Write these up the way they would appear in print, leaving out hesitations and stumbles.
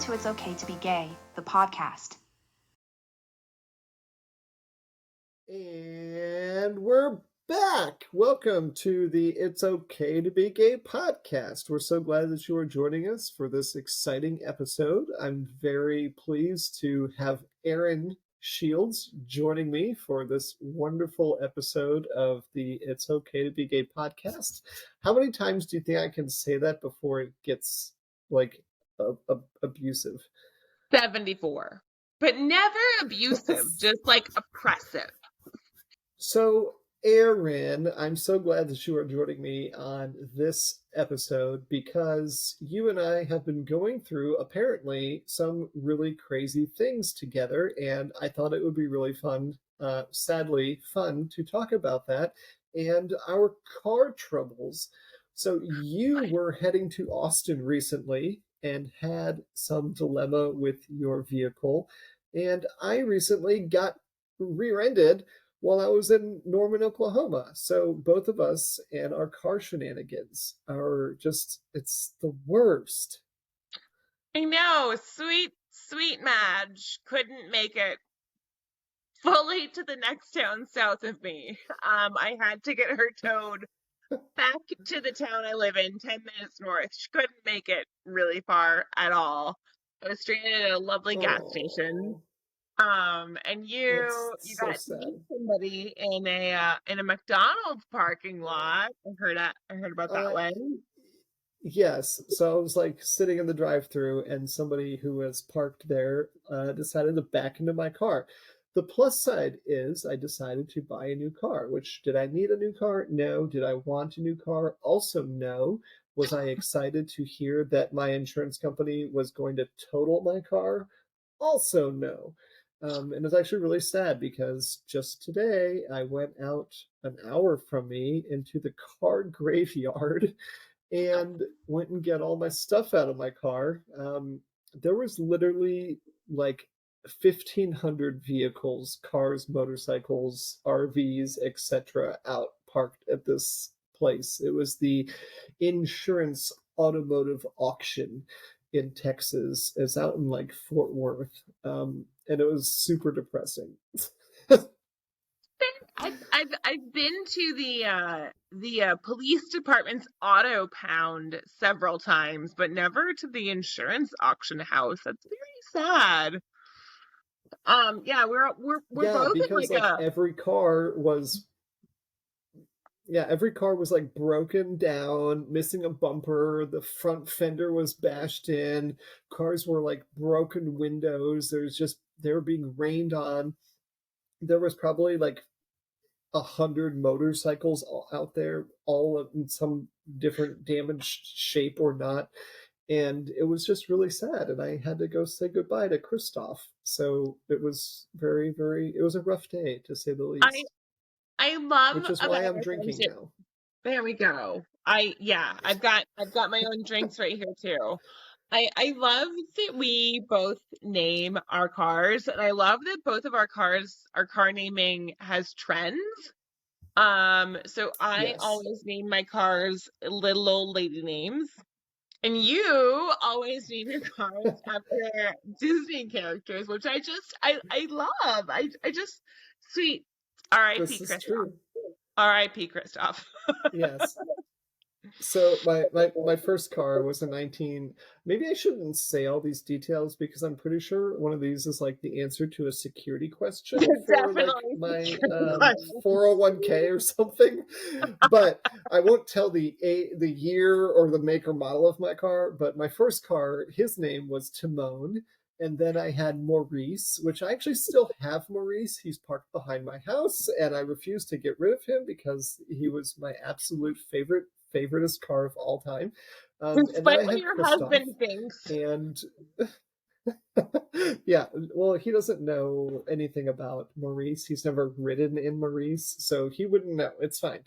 to It's Okay to Be Gay, the podcast. And we're back. Welcome to the It's Okay to Be Gay podcast. We're so glad that you are joining us for this exciting episode. I'm very pleased to have Erin Shields joining me for this wonderful episode of the It's Okay to Be Gay podcast. How many times do you think I can say that before it gets like abusive? 74, but never abusive, just like oppressive. So, Erin, I'm so glad that you are joining me on this episode because you and I have been going through apparently some really crazy things together, and I thought it would be really fun, sadly fun, to talk about that and our car troubles. So, you were heading to Austin recently and had some dilemma with your vehicle, and I recently got rear-ended while I was in Norman, Oklahoma. So both of us and our car shenanigans are just, it's the worst. I know, sweet Madge couldn't make it fully to the next town south of me. I had to get her towed back to the town I live in, 10 minutes north. She couldn't make it really far at all. I was stranded at a lovely gas station. And you so got to sad. meet somebody in a McDonald's parking lot. I heard about that one. Yes. So I was like sitting in the drive-thru, and somebody who was parked there decided to back into my car. The plus side is I decided to buy a new car, which did I need a new car? No. Did I want a new car? Also, no. Was I excited to hear that my insurance company was going to total my car? Also, no. And it's actually really sad because just today I went out an hour from me into the car graveyard and went and get all my stuff out of my car. There was literally like 1,500 vehicles, cars, motorcycles, RVs, etc., out parked at this place. It was the insurance automotive auction in Texas. It's out in like Fort Worth, and it was super depressing. I've been to the police department's auto pound several times, but never to the insurance auction house. That's very sad. Yeah, we're both in because like a every car was like broken down, missing a bumper, the front fender was bashed in, cars were like broken windows, they were being rained on. There was probably like 100 motorcycles out there, all in some different damaged shape or not. And it was just really sad. And I had to go say goodbye to Christoph. So it was very, very, it was a rough day to say the least. I love which is why I'm drinking now. There we go. I've got my own drinks right here too. I love that we both name our cars, and I love that both of our car naming has trends. So I always name my cars little old lady names, and you always name your cars after Disney characters, which I love. I just sweet. R.I.P. Christoph. R.I.P. Christoph. Yes. So my first car was a 19. Maybe I shouldn't say all these details because I'm pretty sure one of these is like the answer to a security question for like my 401k or something. But I won't tell the year or the make or model of my car. But my first car, his name was Timon. And then I had Maurice, which I actually still have Maurice. He's parked behind my house, and I refuse to get rid of him because he was my absolute favoriteest car of all time. Despite what your husband thinks. And yeah, well, he doesn't know anything about Maurice. He's never ridden in Maurice, so he wouldn't know. It's fine.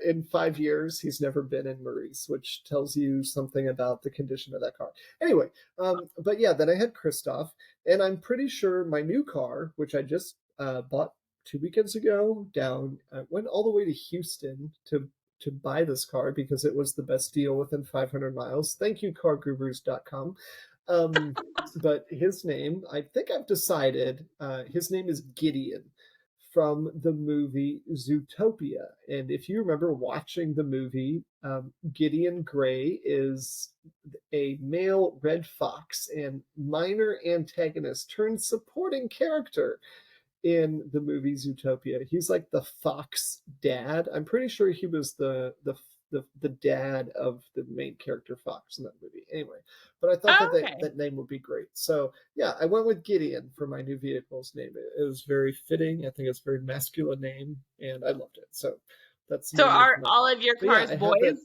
In 5 years, he's never been in Maurice, which tells you something about the condition of that car. Anyway, but yeah, then I had Christoph, and I'm pretty sure my new car, which I just bought 2 weekends ago, went all the way to Houston to buy this car because it was the best deal within 500 miles. Thank you, cargurus.com. But his name, I think I've decided, his name is Gideon from the movie Zootopia. And if you remember watching the movie, Gideon Gray is a male red fox and minor antagonist turned supporting character in the movie Zootopia. He's like the fox dad. I'm pretty sure he was the dad of the main character Fox in that movie. Anyway, but I thought that Okay. that name would be great. So yeah, I went with Gideon for my new vehicle's name. It was very fitting. I think it's a very masculine name, and I loved it. So that's the So new name are for my all car. of your But yeah, cars I have that.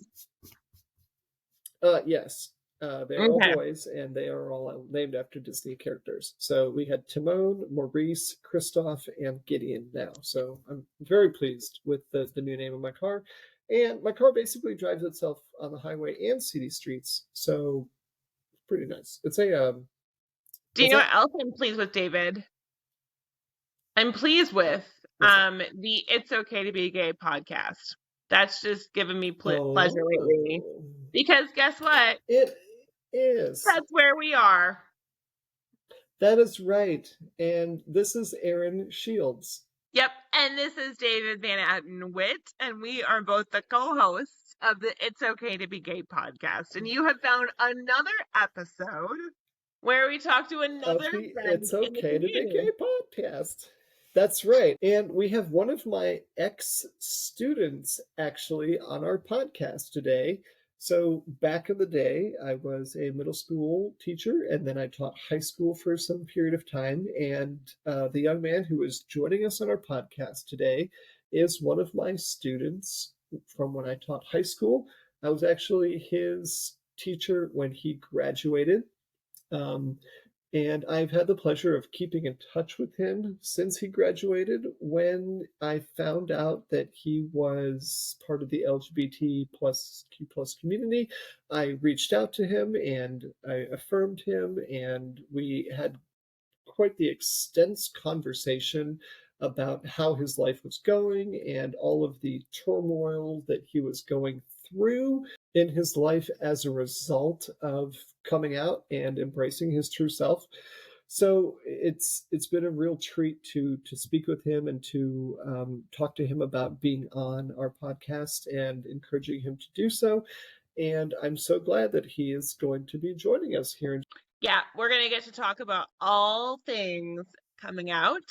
boys? Yes. They are all Okay. boys, and they are all named after Disney characters. So we had Timon, Maurice, Kristoff, and Gideon now. So I'm very pleased with the new name of my car. And my car basically drives itself on the highway and city streets. So pretty nice. It's a, Do you what's know that? what else I'm pleased with, David? I'm pleased with What's that? the It's Okay to Be Gay podcast. That's just given me pleasure lately. Oh, Because guess what? it is. That's where we are. That is right. And this is Aaron Shields. Yep. And this is David Van Attenwit, and we are both the co-hosts of the It's Okay to Be Gay podcast. And you have found another episode where we talk to another Of the friend It's in the Okay to Be community. Gay podcast. That's right. And we have one of my ex students actually on our podcast today. So, back in the day, I was a middle school teacher and then I taught high school for some period of time. And the young man who is joining us on our podcast today is one of my students from when I taught high school. I was actually his teacher when he graduated. Um, and I've had the pleasure of keeping in touch with him since he graduated. When I found out that he was part of the LGBT plus Q plus community, I reached out to him and I affirmed him, and we had quite the extensive conversation about how his life was going and all of the turmoil that he was going through in his life as a result of coming out and embracing his true self. So it's been a real treat to speak with him and to talk to him about being on our podcast and encouraging him to do so. And I'm so glad that he is going to be joining us here. Yeah, we're going to get to talk about all things coming out,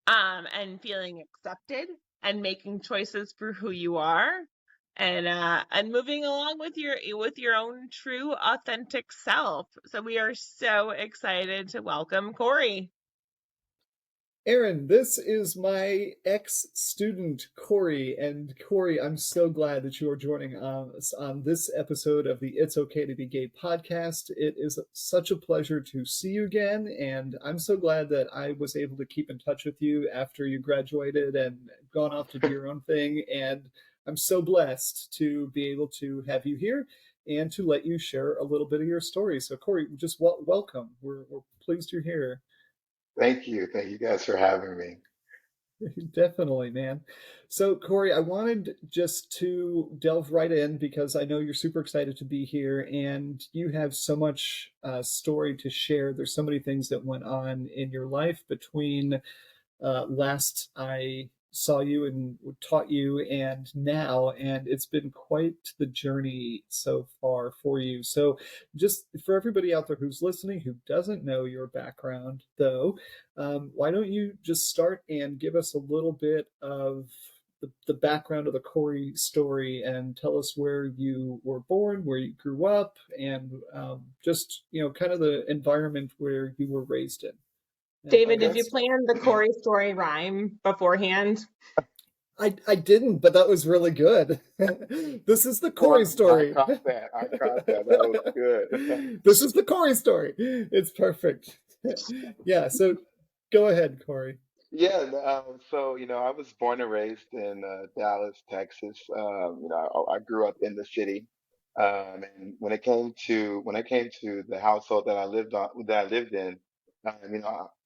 and feeling accepted and making choices for who you are, and moving along with your own true authentic self. So we are so excited to welcome Corey. Aaron, this is my ex-student, Corey. And Corey, I'm so glad that you are joining us on this episode of the It's Okay to Be Gay podcast. It is such a pleasure to see you again. And I'm so glad that I was able to keep in touch with you after you graduated and gone off to do your own thing. And I'm so blessed to be able to have you here and to let you share a little bit of your story. So, Corey, just welcome. We're pleased you're here. Thank you. Thank you guys for having me. Definitely, man. So, Corey, I wanted just to delve right in because I know you're super excited to be here and you have so much story to share. There's so many things that went on in your life between last I saw you and taught you and now, and it's been quite the journey so far for you. So just for everybody out there who's listening who doesn't know your background though, why don't you just start and give us a little bit of the background of the Corey story and tell us where you were born, where you grew up, and just kind of the environment where you were raised in. David, did Okay. you plan the Corey story rhyme beforehand? I didn't, but that was really good. This is the Corey I story. caught that. I caught that. That was good. This is the Corey story. It's perfect. Yeah, so go ahead, Corey. Yeah. So I was born and raised in Dallas, Texas. I grew up in the city. And when it came to the household that I lived in,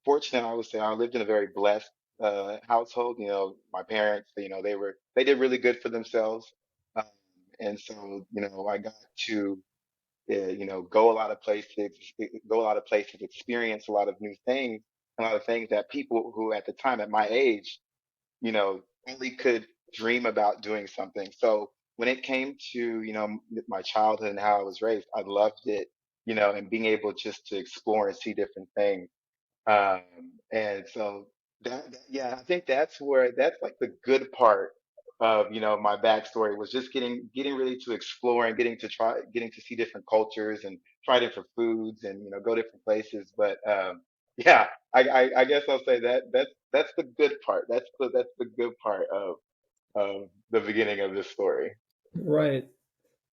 fortunately, I would say I lived in a very blessed household. My parents, they did really good for themselves. Um, and so, I got to go a lot of places, experience a lot of new things, a lot of things that people who at the time at my age, only could dream about doing something. So when it came to, my childhood and how I was raised, I loved it, and being able just to explore and see different things. Um, and so yeah, I think that's like the good part of, my backstory was just getting really to explore and getting to see different cultures and try different foods and, go different places. But yeah, I guess I'll say that's the good part. That's the good part of the beginning of this story. Right.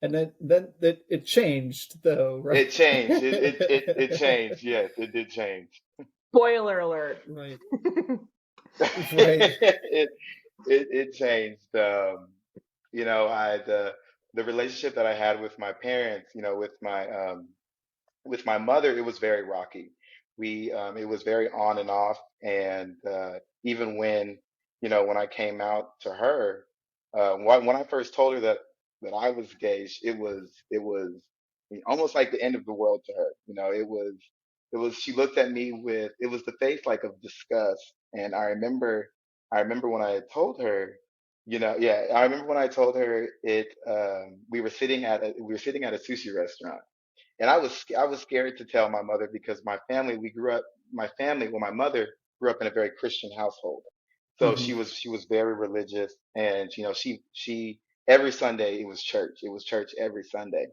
And then it changed though, right? It changed. It changed. Yes, it did change. Spoiler alert. Right. Right. it it changed. I the relationship that I had with my parents, with my mother, it was very rocky. It was very on and off, and even when I came out to her, when I first told her that I was gay, it was almost like the end of the world to her. It was she looked at me with it was the face like of disgust, and I remember when I told her. Yeah, I remember when I told her it. We were sitting at a sushi restaurant, and I was scared to tell my mother because my mother grew up in a very Christian household. So she Hmm. was she was very religious, and she every Sunday it was church. It was church every Sunday.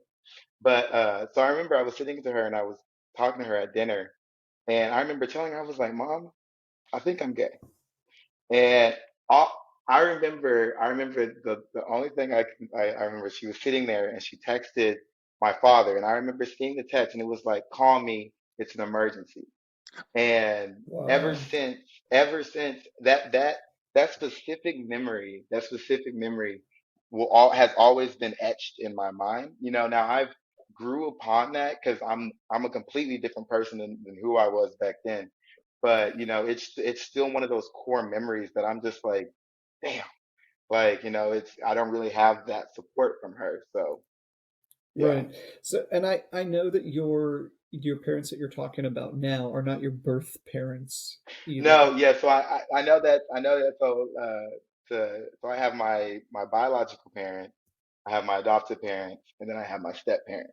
But so I remember I was sitting to her and I was talking to her at dinner, and I remember telling her, I was like, "Mom, I think I'm gay." And all, I remember the only thing I remember, she was sitting there and she texted my father, and I remember seeing the text, and it was like, "Call me, it's an emergency." And ever Wow. since, ever since that specific memory has always been etched in my mind. Now I've grew upon that because I'm a completely different person than who I was back then. But it's still one of those core memories that I'm just like, damn, like it's I don't really have that support from her. So yeah. Right. So, and I know that your parents that you're talking about now are not your birth parents either. No, yeah. So I know that. So I have my biological parent, I have my adoptive parents, and then I have my step parent.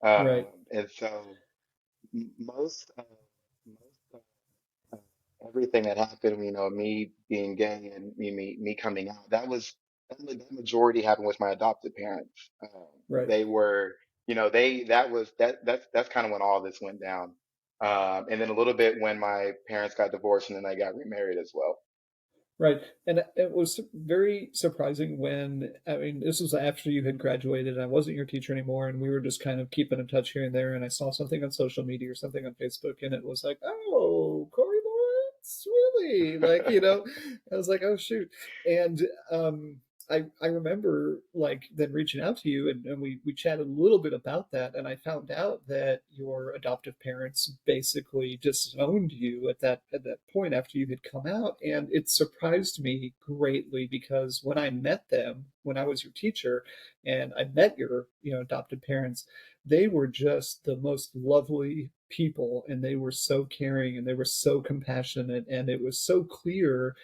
Right. And so most everything that happened, me being gay and me coming out, that majority happened with my adopted parents. Right. They were, they that was that's kind of when all this went down. And then a little bit when my parents got divorced and then they got remarried as well. Right. And it was very surprising when, I mean, this was after you had graduated and I wasn't your teacher anymore, and we were just kind of keeping in touch here and there. And I saw something on social media or something on Facebook, and it was like, oh, Corey Lawrence, really? Like, I was like, oh, shoot. And I remember like then reaching out to you, and we chatted a little bit about that. And I found out that your adoptive parents basically disowned you at that point after you had come out. And it surprised me greatly because when I met them, when I was your teacher and I met your, adopted parents, they were just the most lovely people, and they were so caring and they were so compassionate, and it was so clear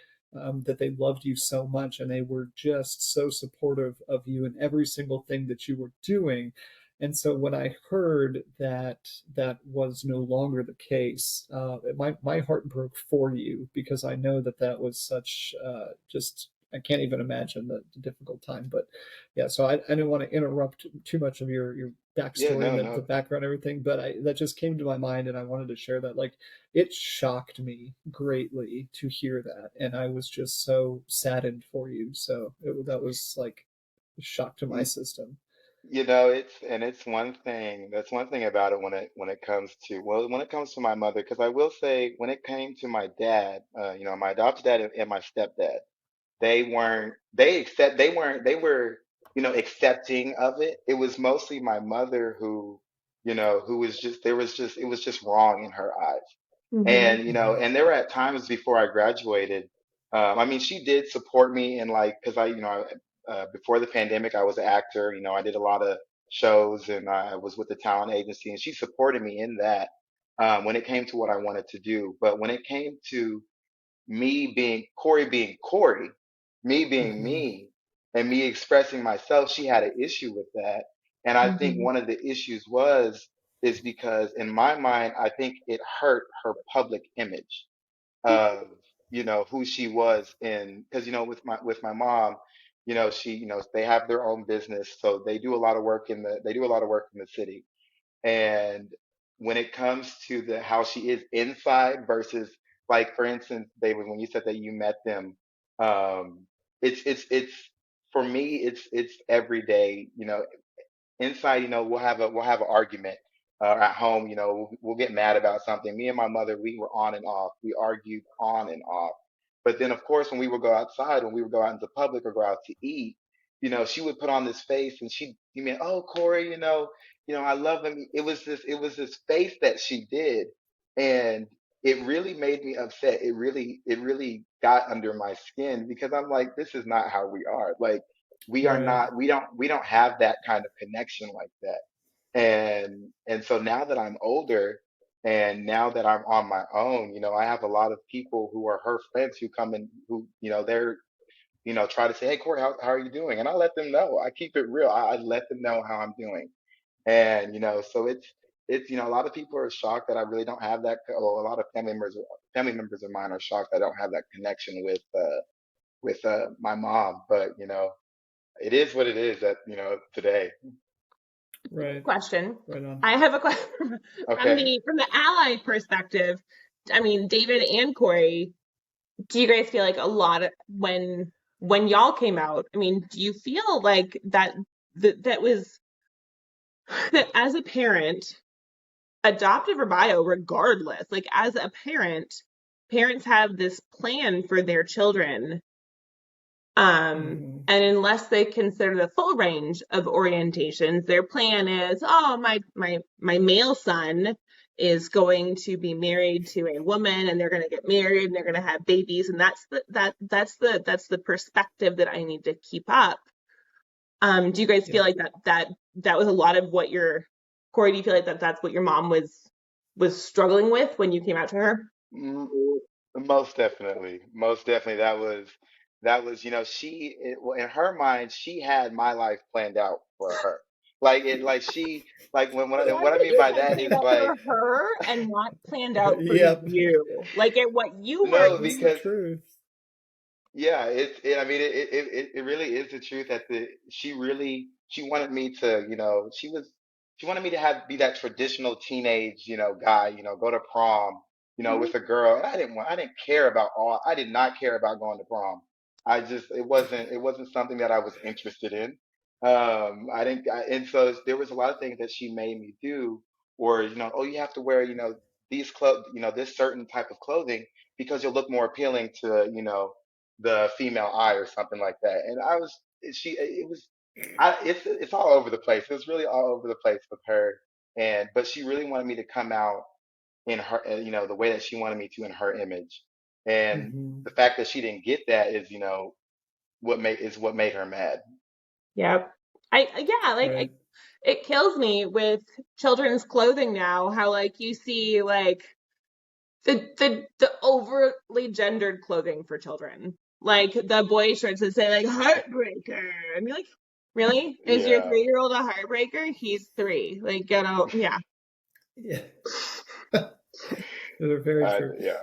that they loved you so much, and they were just so supportive of you in every single thing that you were doing. And so when I heard that that was no longer the case, my heart broke for you because I know that that was such just, I can't even imagine the difficult time. But yeah, so I didn't want to interrupt too much of your Yeah, backstory no, and the no. background and everything, but that just came to my mind and I wanted to share that. Like, it shocked me greatly to hear that, and I was just so saddened for you. So that was like a shock to my N- system. it's one thing. That's one thing about it when it comes to my mother, because I will say when it came to my dad, my adopted dad and my stepdad, they were accepting of it. It was mostly my mother who was just there was just it was just wrong in her eyes. Hmm. And there were at times before I graduated. I mean, she did support me, and like, because before the pandemic I was an actor. I did a lot of shows, and I was with the talent agency, and she supported me in that when it came to what I wanted to do. But when it came to Corey being Corey, me being Mm-hmm. me, and me expressing myself, she had an issue with that. And I think Mhm. one of the issues is because in my mind, I think it hurt her public image of, who she was in, because, with my mom, they have their own business. So they do a lot of work in the city. And when it comes to the how she is inside versus, like, for instance, David, when you said that you met them, um, it's for me, it's every day. Inside, we'll have an argument at home. We'll get mad about something. Me and my mother, we were on and off. We argued on and off. But then, of course, when we would go outside, when we would go out into public or go out to eat, she would put on this face, and you mean, oh, Corey, I love him. It was this face that she did, and it really made me upset. It really got under my skin because I'm like, this is not how we are. Like, we are Right. not we don't have that kind of connection like that. And so now that I'm older and now that I'm on my own, I have a lot of people who are her friends who come in, who, they're, try to say, hey, Corey, how are you doing? And I let them know. I keep it real. I let them know how I'm doing. And so it's a lot of people are shocked that I really don't have that. Well, a lot of family members of mine are shocked I don't have that connection with my mom. But it is what it is at today. Right. Question. Right on. I have a question from Okay. the ally perspective. I mean, David and Corey, do you guys feel like a lot of when y'all came out? I mean, do you feel like that was that as a parent, adoptive or bio, regardless, like as a parent, parents have this plan for their children. Mm-hmm. And unless they consider the full range of orientations, their plan is, oh, my male son is going to be married to a woman, and they're going to get married, and they're going to have babies, and that's the perspective that I need to keep up. Do you guys feel Yeah. like that was a lot of what Corey? Do you feel like that's what your mom was struggling with when you came out to her? Mm, Most definitely. Most definitely. That was, well, in her mind, she had my life planned out for her. Like Why what I did mean you by have that planned is out like, for her and not planned out for Yep. you? Like at what you were no, That's the because truth. yeah, I mean, it really is the truth that she wanted me to, she wanted me to be that traditional teenage, guy, go to prom, Mhm. with a girl. And I did not care about going to prom. It wasn't something that I was interested in. I didn't, and so there was a lot of things that she made me do, or, oh, you have to wear, these clothes, this certain type of clothing because you'll look more appealing to, the female eye or something like that. And I was she it was I it's all over the place. It was really all over the place with her. But she really wanted me to come out in her, the way that she wanted me to in her image. And Mm-hmm. the fact that she didn't get that is, what made her mad. Yep. Yeah, like Right. it kills me with children's clothing now, how like you see like the overtly gendered clothing for children. Like the boy shirts that say like heartbreaker. And you're like, really? Is your Yeah. 3-year-old a heartbreaker? He's 3. Like, yeah. Yeah. They're very true. Yeah.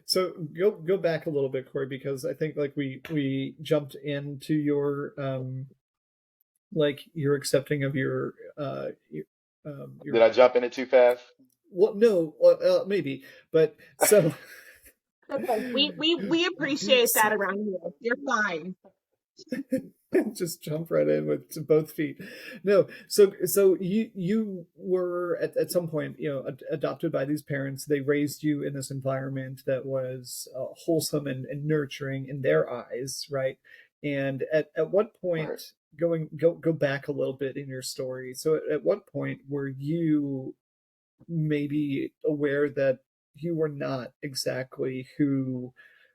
So go back a little bit, Corey, because I think like we jumped into your like your accepting of your Did I jump in it too fast? well no maybe, but so Okay. We appreciate that around here. You're fine. just jump right in with both feet. No, so you were at some point, adopted by these parents. They raised you in this environment that was wholesome and nurturing in their eyes, right? And at what Right. point, go back a little bit in your story. So at what point were you maybe aware that you were not exactly who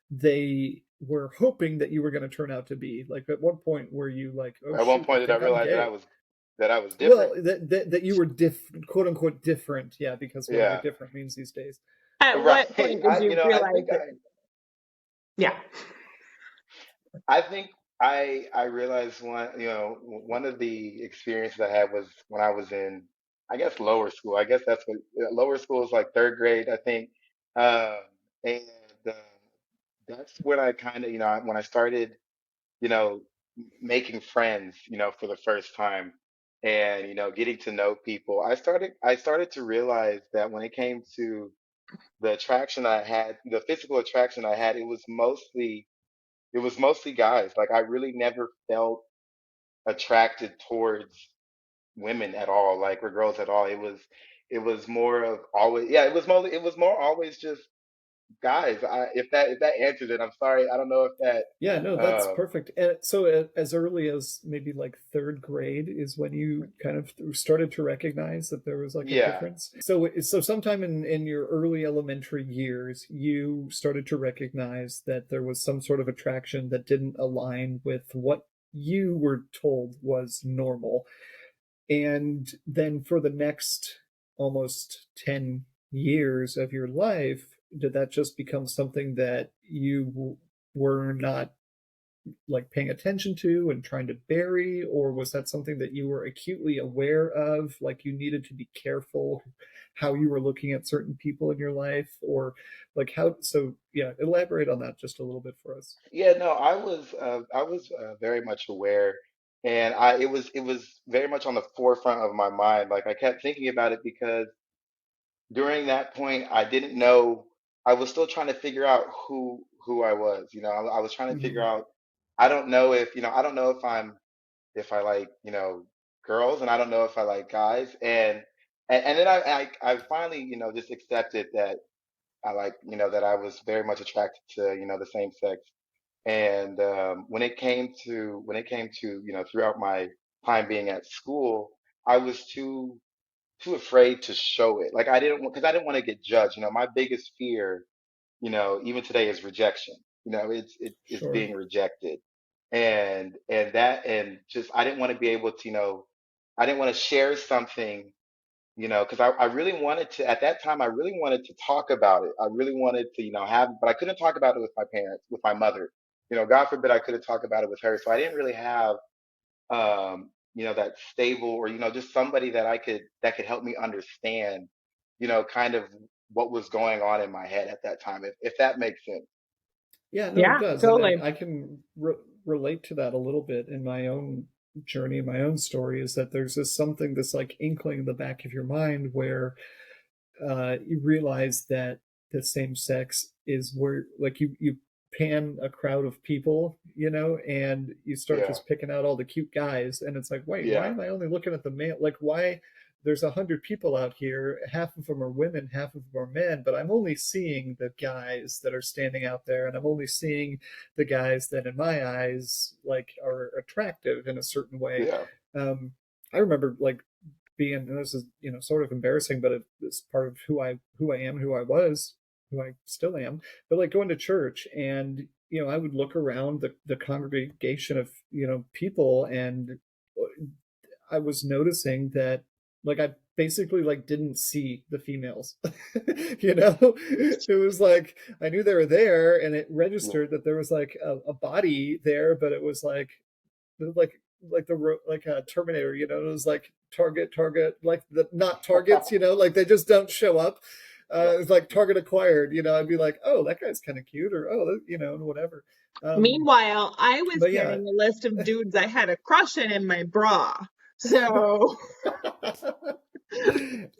they were hoping that you were going to turn out to be? Like, at what point were you like, oh At one shoot, I point, did I think I'm realize that I gay? was that I was different. Well, that you were quote unquote different, yeah, because whatever Yeah, different means these days. At right. what point did you I realize think that? Yeah. I think I realized one of the experiences I had was when I was in, I guess, lower school. I guess that's what lower school is like, third grade, I think. Um, and uh, that's when I kind of, when I started, you know, making friends, for the first time, and getting to know people. I started to realize that when it came to the attraction I had, the physical attraction I had, it was mostly guys. Like, I really never felt attracted towards women at all, like, or girls at all. It was more of always, yeah, it was more always just guys. If that answers it, I'm sorry. I don't know if that Yeah, no, that's uh perfect. And so, as early as maybe like third grade is when you kind of started to recognize that there was like a yeah, difference. So sometime in your early elementary years, you started to recognize that there was some sort of attraction that didn't align with what you were told was normal. And then for the next almost 10 years of your life, did that just become something that you were not like paying attention to and trying to bury, or was that something that you were acutely aware of, like you needed to be careful how you were looking at certain people in your life, or like how? So yeah, elaborate on that just a little bit for us. yeah. No, I was very much aware, and it was very much on the forefront of my mind. Like, I kept thinking about it because during that point, I didn't know. I was still trying to figure out who I was. I was trying to figure Mm-hmm. out. I don't know if I like, girls, and I don't know if I like guys, and then I finally, just accepted that that I was very much attracted to, the same sex. And when it came to throughout my time being at school, I was too afraid to show it. Like, I didn't because I didn't want to get judged. My biggest fear, even today, is rejection. It's Sure. being rejected, and just I didn't want to be able to, I didn't want to share something, because I really wanted to, at that time, I really wanted to talk about it. I really wanted to, but I couldn't talk about it with my parents, with my mother. God forbid I could have talked about it with her. So I didn't really have, that stable, or, just somebody that could help me understand, kind of what was going on in my head at that time, if that makes sense. Yeah, no, it Yeah, does. And totally. I can relate to that a little bit in my own journey, my own story, is that there's something, this like inkling in the back of your mind where you realize that the same sex is where, like, you pan a crowd of people, and you start Yeah, just picking out all the cute guys, and it's like, wait, why yeah, am I only looking at the male? Like, why? There's 100 people out here. Half of them are women, half of them are men, but I'm only seeing the guys that are standing out there, and I'm only seeing the guys that, in my eyes, like are attractive in a certain way. yeah, Um, I remember like being, and this is sort of embarrassing, but it's part of who I am, who I was, who I still am. But like going to church, and I would look around the congregation of people, and I was noticing that like I basically like didn't see the females. It was like I knew they were there, and it yeah, registered that there was like a body there, but it was like like a Terminator, it was like target, like the not targets, like they just don't show up. yeah. It's like target acquired, I'd be like, oh, that guy's kind of cute, or oh, and whatever. Meanwhile, I was But yeah, carrying a list of dudes I had a crush on in my bra. So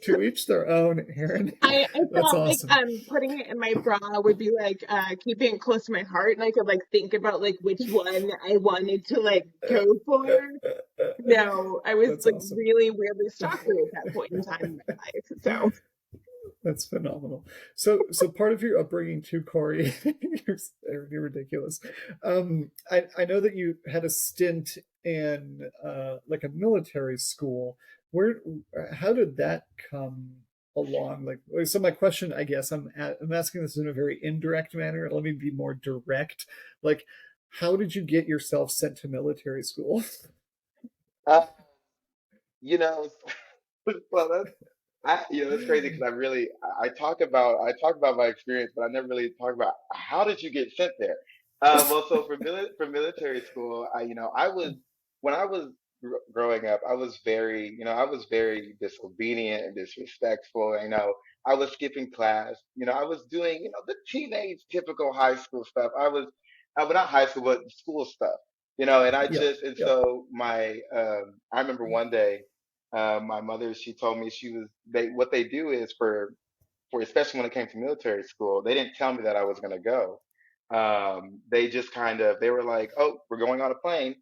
to each their own, Aaron. I That's felt like awesome. putting it in my bra would be like keeping it close to my heart, and I could like think about like which one I wanted to like go for. No, I was That's like awesome. really weirdly stalkery at that point in time in my life. So That's phenomenal. So part of your upbringing too, Corey, you're ridiculous. I know that you had a stint in like a military school. Where, how did that come along? Like, so my question, I guess, I'm asking this in a very indirect manner. Let me be more direct. Like, how did you get yourself sent to military school? Uh, you know, well, that's crazy because I talk about my experience, but I never really talk about how did you get sent there. Well, so for military school, I was when I was growing up, I was very disobedient and disrespectful. I was skipping class. I was doing the teenage typical high school stuff. Well, not high school, but school stuff. And Yep, yep. so I remember one day my mother, she told me what they do is for especially when it came to military school, they didn't tell me that I was going to go. They just they were like, oh, we're going on a plane.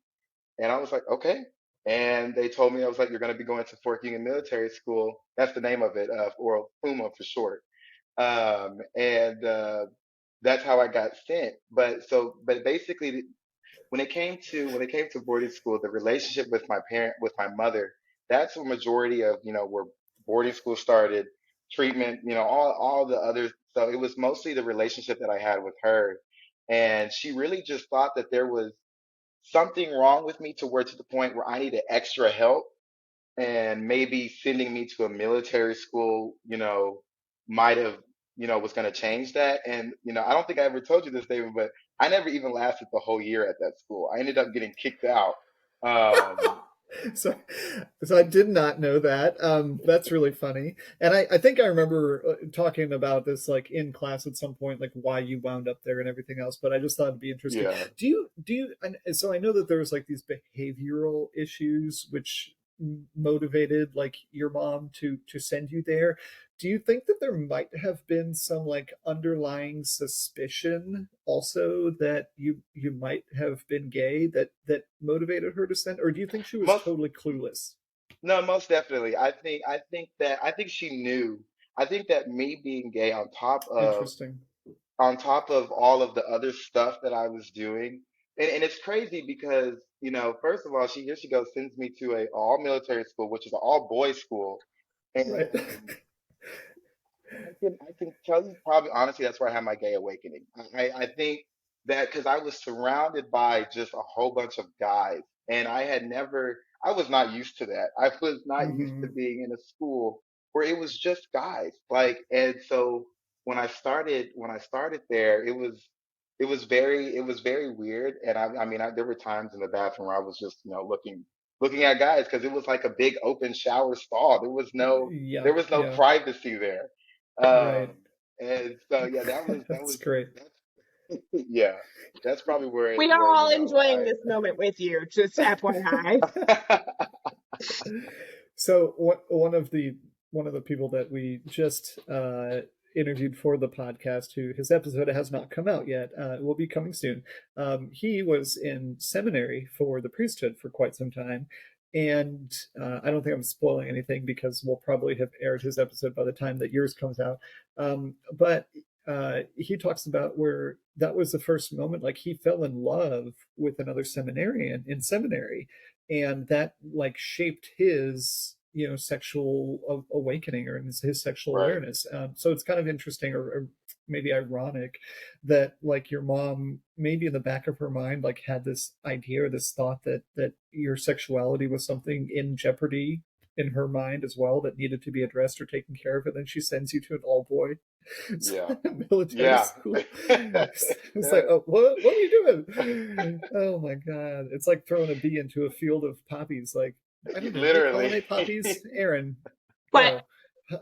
And I was like, okay. And they told me, I was like, you're going to be going to Fort Union Military School. That's the name of it, or FUMA for short. And That's how I got sent. But basically, when it came to boarding school, the relationship with my mother, that's a majority of where boarding school started, treatment, all the other. So it was mostly the relationship that I had with her, and she really just thought that there was something wrong with me to the point where I needed extra help, and maybe sending me to a military school, might have, was going to change that. And, I don't think I ever told you this, David, but I never even lasted the whole year at that school. I ended up getting kicked out. Um, So, so I did not know that. That's really funny. And I think I remember talking about this like in class at some point, like why you wound up there and everything else. But I just thought it'd be interesting. yeah. And so I know that there was like these behavioral issues which motivated like your mom to send you there. Do you think that there might have been some like underlying suspicion also that you might have been gay that motivated her to send, or do you think she was Most, totally clueless? no, most definitely. I think she knew. I think that me being gay Interesting. on top of all of the other stuff that I was doing. And it's crazy because, first of all, here she goes, sends me to a all military school, which is an all boys school. Right. And I can tell you probably honestly that's where I had my gay awakening. I think that because I was surrounded by just a whole bunch of guys, and I was not used to that. I was not used to Hmm. being in a school where it was just guys. And so when I started there, it was very weird. And there were times in the bathroom where I was just looking at guys because it was like a big open shower stall. There Yeah, was no yeah, privacy there. right. Um, and so yeah, That's great. that's yeah, that's probably We are where all enjoying this moment with you, just FYI. I So one of the people that we just interviewed for the podcast, who his episode has not come out yet, will be coming soon. He was in seminary for the priesthood for quite some time, and I don't think I'm spoiling anything because we'll probably have aired his episode by the time that yours comes out. But he talks about where that was the first moment, like he fell in love with another seminarian in seminary, and that like shaped his sexual awakening or his sexual right, awareness. So it's kind of interesting or maybe ironic that like your mom maybe in the back of her mind like had this idea or this thought that your sexuality was something in jeopardy in her mind as well that needed to be addressed or taken care of, and then she sends you to an all boy yeah, military yeah, school. It's like, yeah, oh, what are you doing? Oh my god, it's like throwing a bee into a field of poppies. Like, I don't know, do they literally. pollinate poppies? Aaron, But go.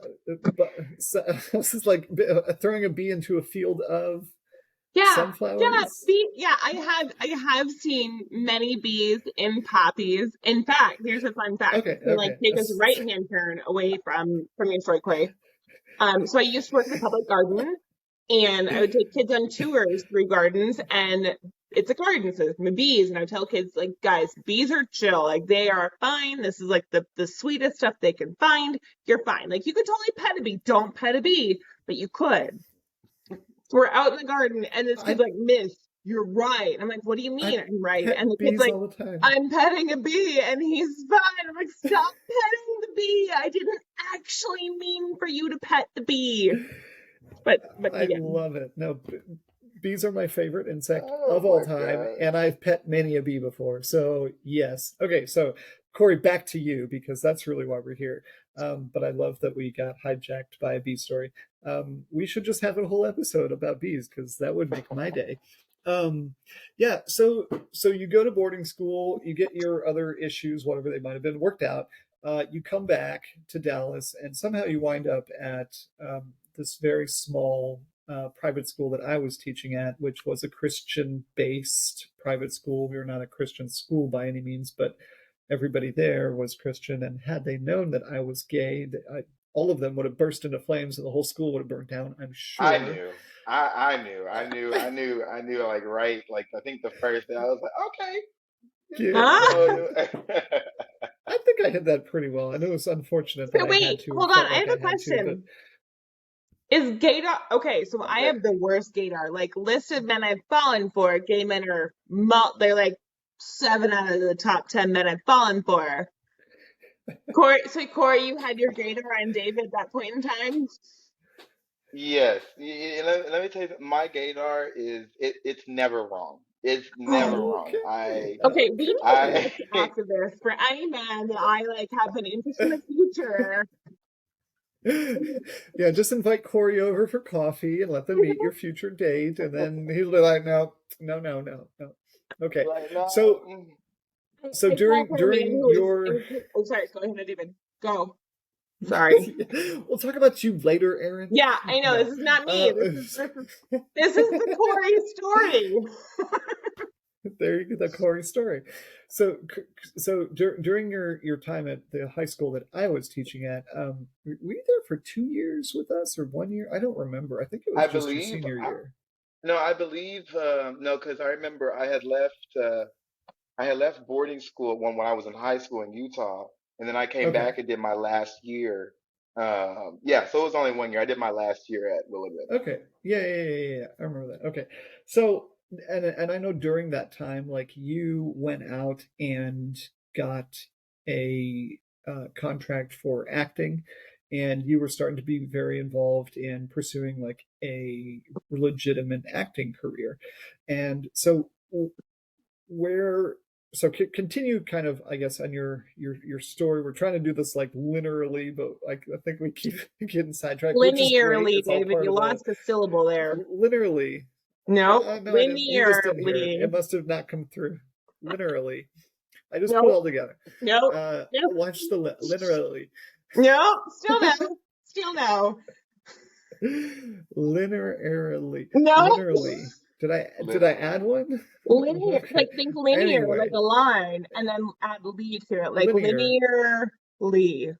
But so, this is like throwing a bee into a field of yeah, yeah, sunflowers. I have seen many bees in poppies. In fact, here's a fun fact. Okay, To like okay. take us right hand turn away from your story, Clay. So I used to work in a public garden, and I would take kids on tours through gardens, and it's a garden, so there's bees, and I would tell kids like, guys, bees are chill, like they are fine. This is like the sweetest stuff they can find. You're fine. Like you could totally pet a bee. Don't pet a bee, but you could. So we're out in the garden, and this kid's I like, Miss, you're right. I'm like, what do you I mean I'm right? pet And the kid's bees like, all the time. I'm petting a bee, and he's fine. I'm like, stop petting the bee. I didn't actually mean for you to pet the bee. But I again, love it. No, bees are my favorite insect Oh of all my time, God. and I've pet many a bee before. So yes. Okay. So Corey, back to you because that's really why we're here. But I love that we got hijacked by a bee story. We should just have a whole episode about bees because that would make my day. Um, yeah, so you go to boarding school, you get your other issues, whatever they might have been, worked out. You come back to Dallas, and somehow you wind up at this very small private school that I was teaching at, which was a Christian-based private school. We were not a Christian school by any means, but everybody there was Christian. And had they known that I was gay, all of them would have burst into flames, and the whole school would have burned down, I'm I sure. knew. I knew like right, like I think the first day I was like, okay, Yeah, Huh? I think I did that pretty well. I know it was unfortunate that So I had wait, to, or hold on. felt I like have I a had to, but question. Is gaydar okay? So I okay. have the worst gaydar. Like list of men I've fallen for. Gay men are they're like 7 out of the top 10 men I've fallen for. Corey, so Corey, you had your gaydar on David at that point in time. Yes. Let me tell you, my gaydar it's never wrong. It's never Oh, wrong. okay, okay. We need a okay. I list after this for any man that I like have an interest in the future. Yeah, just invite Corey over for coffee and let them meet your future date, and then he'll be like, no, no, no, no, no. Okay, like no. so so I fall during for a man during who is your oh, sorry. Go ahead, David. Go. Sorry. we'll talk about you later, Aaron. Yeah, I know. No. This is not me. This is the Corey story. There you go, the Corey story. So during your time at the high school that I was teaching at, were you there for 2 years with us or 1 year? I don't remember. I think it was I just your believe senior year. no, I believe no, because I remember I had left boarding school when I was in high school in Utah, and then I came Okay. back and did my last year. Yeah, so it was only 1 year. I did my last year at Willowbrook. Okay. Yeah. I remember that. Okay. So, and I know during that time, like you went out and got a contract for acting, and you were starting to be very involved in pursuing like a legitimate acting career. And so, where so continue kind of, I guess, on your story. We're trying to do this like linearly, but like I think we keep getting sidetracked, which is great. Linearly, It's all David. part You of the lost a syllable there. linearly. No, No, I didn't. You just didn't hear it. linearly. It must have not come through. Linearly. I just put it No, all together. no, no, Watch the linearly. no. Still no. Still no. Linearly. No. Linearly. Did I add Literally. one? Linear. Okay. Like think linear, like Anyway, a line, and then add "ly" to it, like linear. linearly.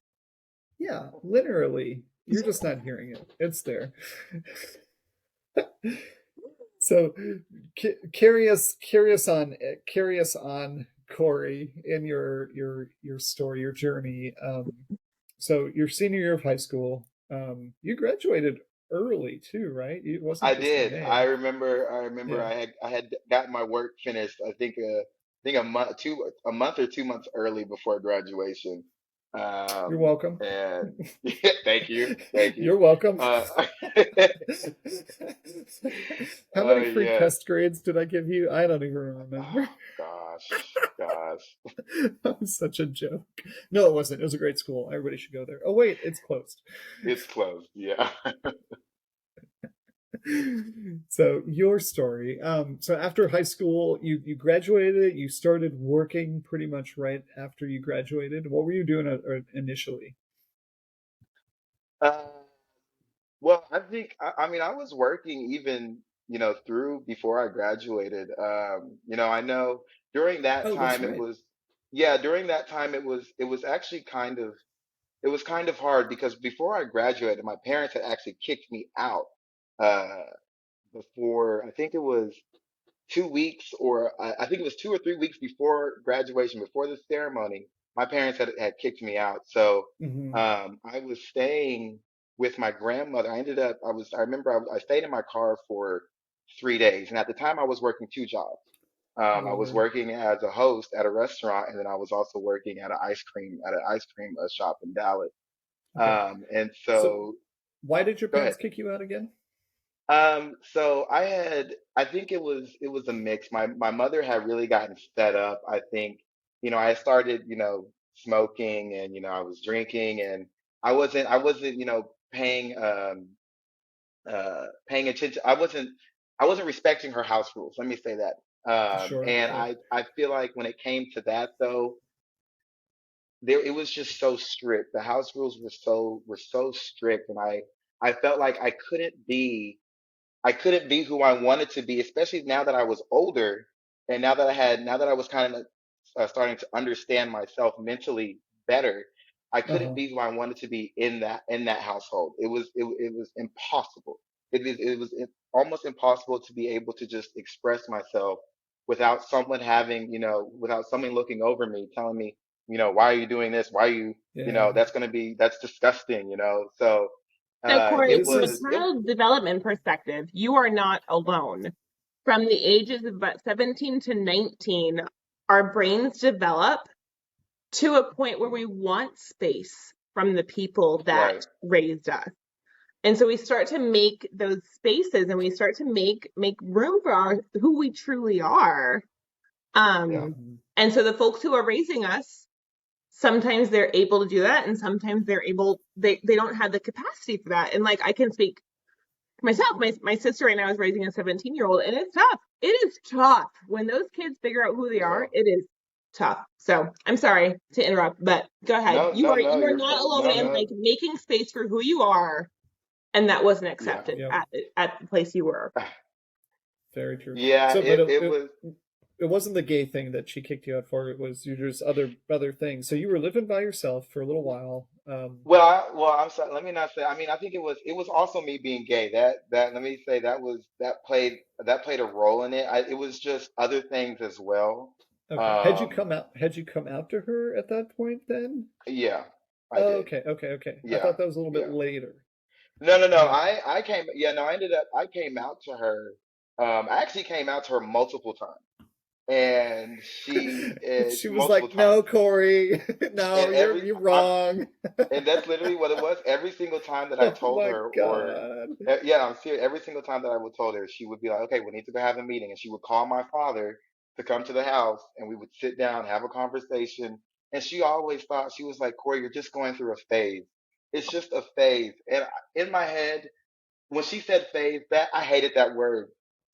Yeah, linearly. You're just not hearing it. It's there. So carry us on, Corey, in your story, your journey. So your senior year of high school, you graduated early too, right? It wasn't I just in did. I May. remember. I remember. Yeah. I had gotten my work finished. I think a month or 2 months early before graduation. You're welcome. And thank you, thank you. You're welcome. Uh, How many free yes. test grades did I give you? I don't even remember. Oh, gosh. That was such a joke. No, it wasn't. It was a great school. Everybody should go there. Oh wait, it's closed. It's closed. Yeah. So your story. So after high school, you graduated. You started working pretty much right after you graduated. What were you doing initially? Uh, well, I mean, I was working even, through before I graduated. I know during that Oh, that's time it right. was, yeah, during that time it was actually it was kind of hard because before I graduated, my parents had actually kicked me out. Uh, before I think it was 2 weeks, or I think it was 2 or 3 weeks before graduation, before the ceremony, my parents had kicked me out. So Hmm. I was staying with my grandmother. I remember I stayed in my car for 3 days. And at the time I was working two jobs. Oh I was Lord. working as a host at a restaurant, and then I was also working at an ice cream shop in Dallas. Okay. And So so why did your go parents ahead. kick you out again? So I think it was a mix. My mother had really gotten fed up. I think, I started, smoking, and I was drinking, and I wasn't paying attention. I wasn't respecting her house rules. Let me say that. Sure, And sure. I feel like when it came to that though, there it was just so strict. The house rules were so strict, and I felt like I couldn't be who I wanted to be, especially now that I was older, and now that I was kind of starting to understand myself mentally better. I couldn't Uh-huh. be who I wanted to be in that household. It was impossible. It was almost impossible to be able to just express myself without someone looking over me, telling me, why are you doing this? Why are you, Yeah. that's disgusting. So So, Corey, it This from a is was, child development perspective, you are not alone. From the ages of about 17 to 19, our brains develop to a point where we want space from the people that right. raised us. And so we start to make those spaces and we start to make room for who we truly are. Yeah. mhm. And so the folks who are raising us, sometimes they're able to do that and sometimes they don't have the capacity for that. And like I can speak for myself, my sister right now is raising a 17-year-old and it's tough. It is tough. When those kids figure out who they Yeah. are, it is tough. So I'm sorry to interrupt, but go ahead. No, You no, are no, you are you're not fine. alone No, in Yeah, no. like making space for who you are, and that wasn't Yeah. accepted yeah, at the place you were. very true. Yeah, So, but it, it was. it wasn't the gay thing that she kicked you out for. It was you just other things. So you were living by yourself for a little while. I'm sorry. Let me not say. I mean, I think it was also me being gay. That let me say that played a role in it. It was just other things as well. Okay. Um, Had you come out to her at that point then? yeah, I Oh, did. okay, okay, okay. I Yeah, thought that was a little bit yeah. later. No, no, no. Got I came. Yeah, no. I came out to her. I actually came out to her multiple times, and it. She was multiple like, times, "No, Corey, no, and you're wrong." and that's literally what it was. Every single time that I Oh told my her, God. yeah, I'm serious. Every single time that I would told her, she would be like, "Okay, we need to go have a meeting," and she would call my father to come to the house, and we would sit down, have a conversation. And she always thought, she was like, "Corey, you're just going through a phase. It's just a phase." And in my head, when she said phase, that I hated that word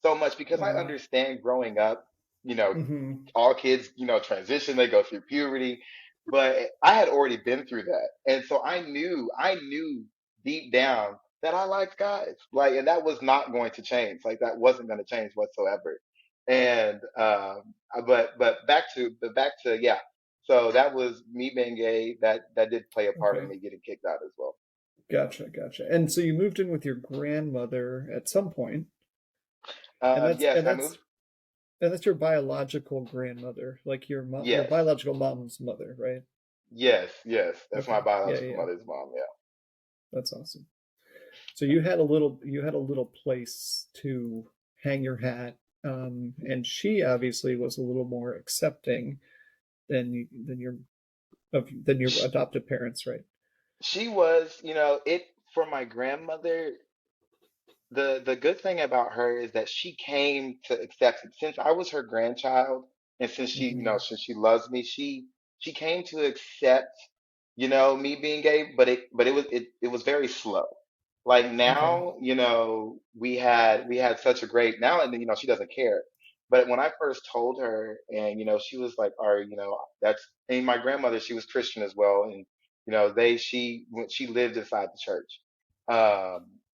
so much because I Uh, understand growing up, you know, hmm all kids, transition, they go through puberty, but I had already been through that. And so I knew deep down that I liked guys. Like, and that was not going to change. Like, that wasn't going to change whatsoever. And, but back to, yeah. So that was me being gay. That did play a part of Okay. me getting kicked out as well. Gotcha, gotcha. And so you moved in with your grandmother at some point, and that's Yes, and I that's moved. and that's your biological grandmother, like your Yes. biological mom's mother, right? Yes, yes, that's my Okay. Yeah, biological yeah. mother's mom. Yeah. That's awesome. So you had a little place to hang your hat, and she obviously was a little more accepting than your She, adoptive parents, right? she was, it for my grandmother. The good thing about her is that she came to accept it since I was her grandchild, and since Hmm since she loves me, she came to accept, me being gay, but it was very slow. Like Okay. now, we had such a great now, and she doesn't care. But when I first told her, and she was like, "Are that's?" And my grandmother, she was Christian as well, and when she lived inside the church.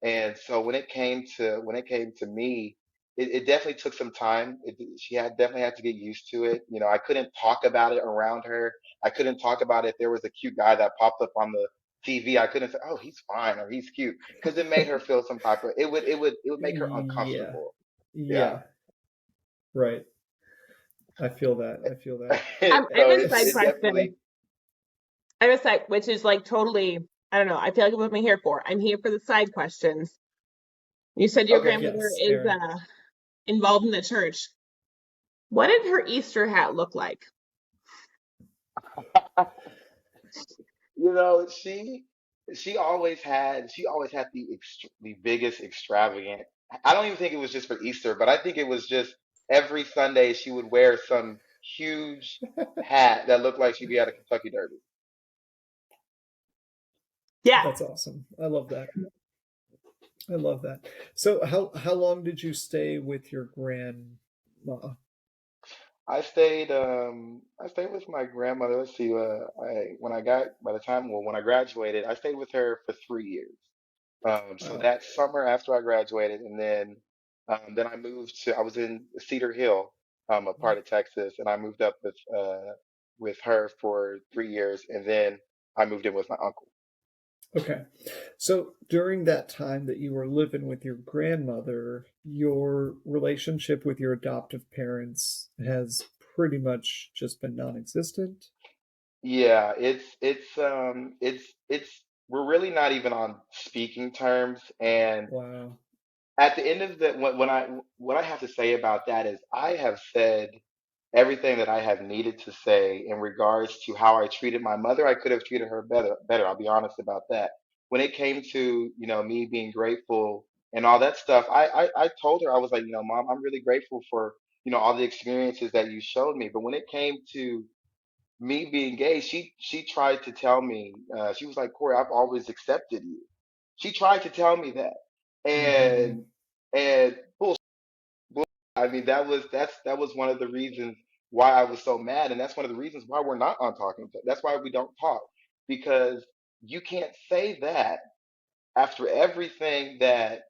And so when it came to me, it definitely took some time. She had definitely had to get used to it. I couldn't talk about it around her. I couldn't talk about it if there was a cute guy that popped up on the TV. I couldn't say, "Oh, he's fine" or "he's cute," because it made her feel some type of. It would make her Yeah. uncomfortable. Yeah. Yeah. Right. I feel that. I feel that. I have So a it, side it question. definitely. I have a side, which is like totally, I don't know. I feel like what am I here for? I'm here for the side questions. You said your Okay. grandmother Yes, is Aaron. involved in the church. What did her Easter hat look like? She always had the biggest extravagant. I don't even think it was just for Easter, but I think it was just every Sunday she would wear some huge hat that looked like she'd be at a Kentucky Derby. Yeah. That's awesome. I love that. I love that. So how long did you stay with your grandma? I stayed with my grandmother. Let's see, I when I got by the time well when I graduated, I stayed with her for 3 years. So Wow. that summer after I graduated, and then I moved to I was in Cedar Hill, a part of Texas, and I moved up with her for 3 years, and then I moved in with my uncle. Okay. So during that time that you were living with your grandmother, your relationship with your adoptive parents has pretty much just been non-existent. Yeah, it's we're really not even on speaking terms, and Wow. at the end of the when I what I have to say about that is I have said everything that I have needed to say in regards to how I treated my mother. I could have treated her better. I'll be honest about that. When it came to, me being grateful and all that stuff, I told her, I was like, Mom, I'm really grateful for, all the experiences that you showed me. But when it came to me being gay, she tried to tell me, she was like, Corey, I've always accepted you. She tried to tell me that. Hmm. And bull- I mean, that was one of the reasons why I was so mad, and that's one of the reasons why we're not on talking. That's why we don't talk, because you can't say that after everything that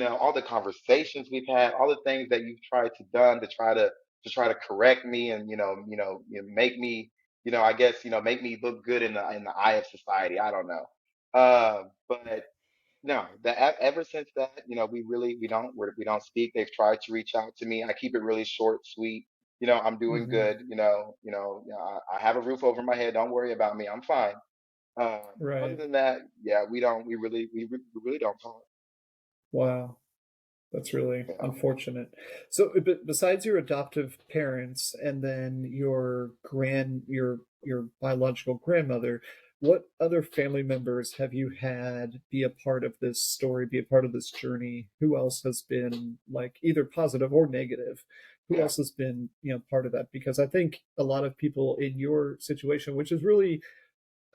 all the conversations we've had, all the things that you've tried to done to try to correct me, and make me, I guess, make me look good in the eye of society. I don't know, but no, ever since that, we don't speak. They've tried to reach out to me. I keep it really short, sweet. I'm doing Hmm. good. I have a roof over my head. Don't worry about me. I'm fine. Other Right. than that, yeah, we don't. We really don't talk. Wow. That's really Yeah. unfortunate. So, but besides your adoptive parents and then your biological grandmother, what other family members have you had be a part of this story, be a part of this journey? Who else has been like either positive or negative? Who Yeah. else has been, part of that? Because I think a lot of people in your situation, which is really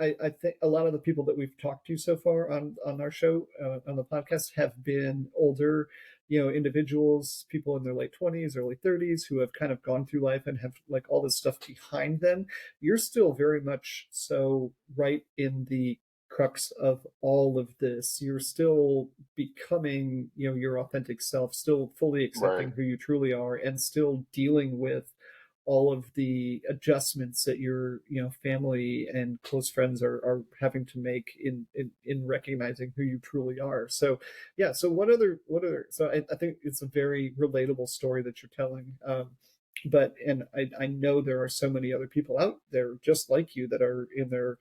I think a lot of the people that we've talked to so far on our show on the podcast have been older, individuals, people in their late 20s, early 30s who have kind of gone through life and have like all this stuff behind them. You're still very much so right in the crux of all of this. You're still becoming, your authentic self, still fully Right. accepting who you truly are, and still dealing with all of the adjustments that your family and close friends are having to make in recognizing who you truly are. So yeah, so what other so I think it's a very relatable story that you're telling. But and I know there are so many other people out there just like you that are in their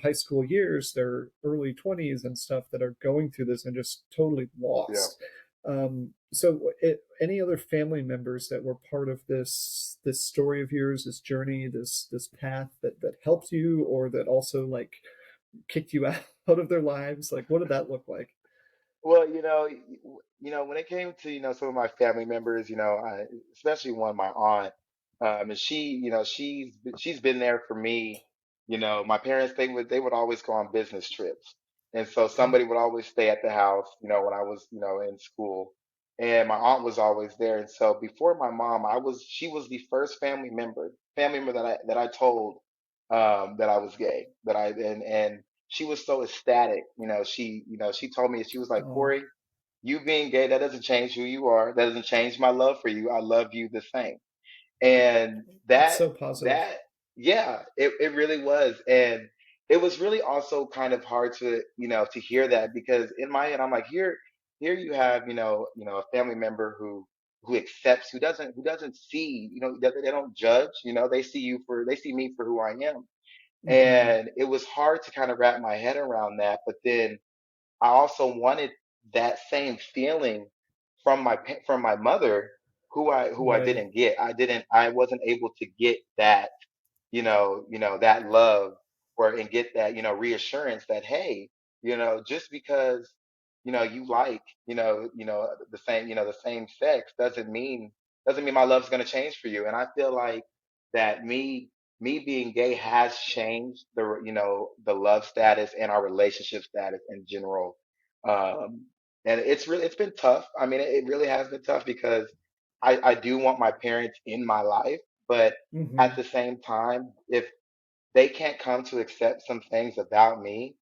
high school years, their early 20s and stuff, that are going through this and just totally Yeah. lost. So, any other family members that were part of this story of yours, this journey, this path that helped you, or that also like kicked you out of their lives? Like, what did that look like? Well, when it came to, some of my family members, especially one, my aunt, and she's been there for me. My parents, they would always go on business trips, and so somebody would always stay at the house, when I was, in school, and my aunt was always there. And so before my mom, she was the first family member that I told, that I was gay, and she was so ecstatic. She told me, she was like, Oh, Corey, you being gay, that doesn't change who you are. That doesn't change my love for you. I love you the same. And that's that so positive. that yeah, it really was. And it was really also kind of hard to hear that, because in my head I'm like, here you have, a family member who accepts, who doesn't see, they don't judge, they see me for who I am. Hmm. And it was hard to kind of wrap my head around that. But then I also wanted that same feeling from my mother, who I Right. didn't get. I wasn't able to get that, that love, and get that, reassurance that, hey, just because, you like, the same sex doesn't mean my love's going to change for you. And I feel like that me being gay has changed the love status and our relationship status in general. Um, and it's been tough. I mean, it really has been tough because I do want my parents in my life, but Hmm. at the same time, if they can't come to accept some things about me,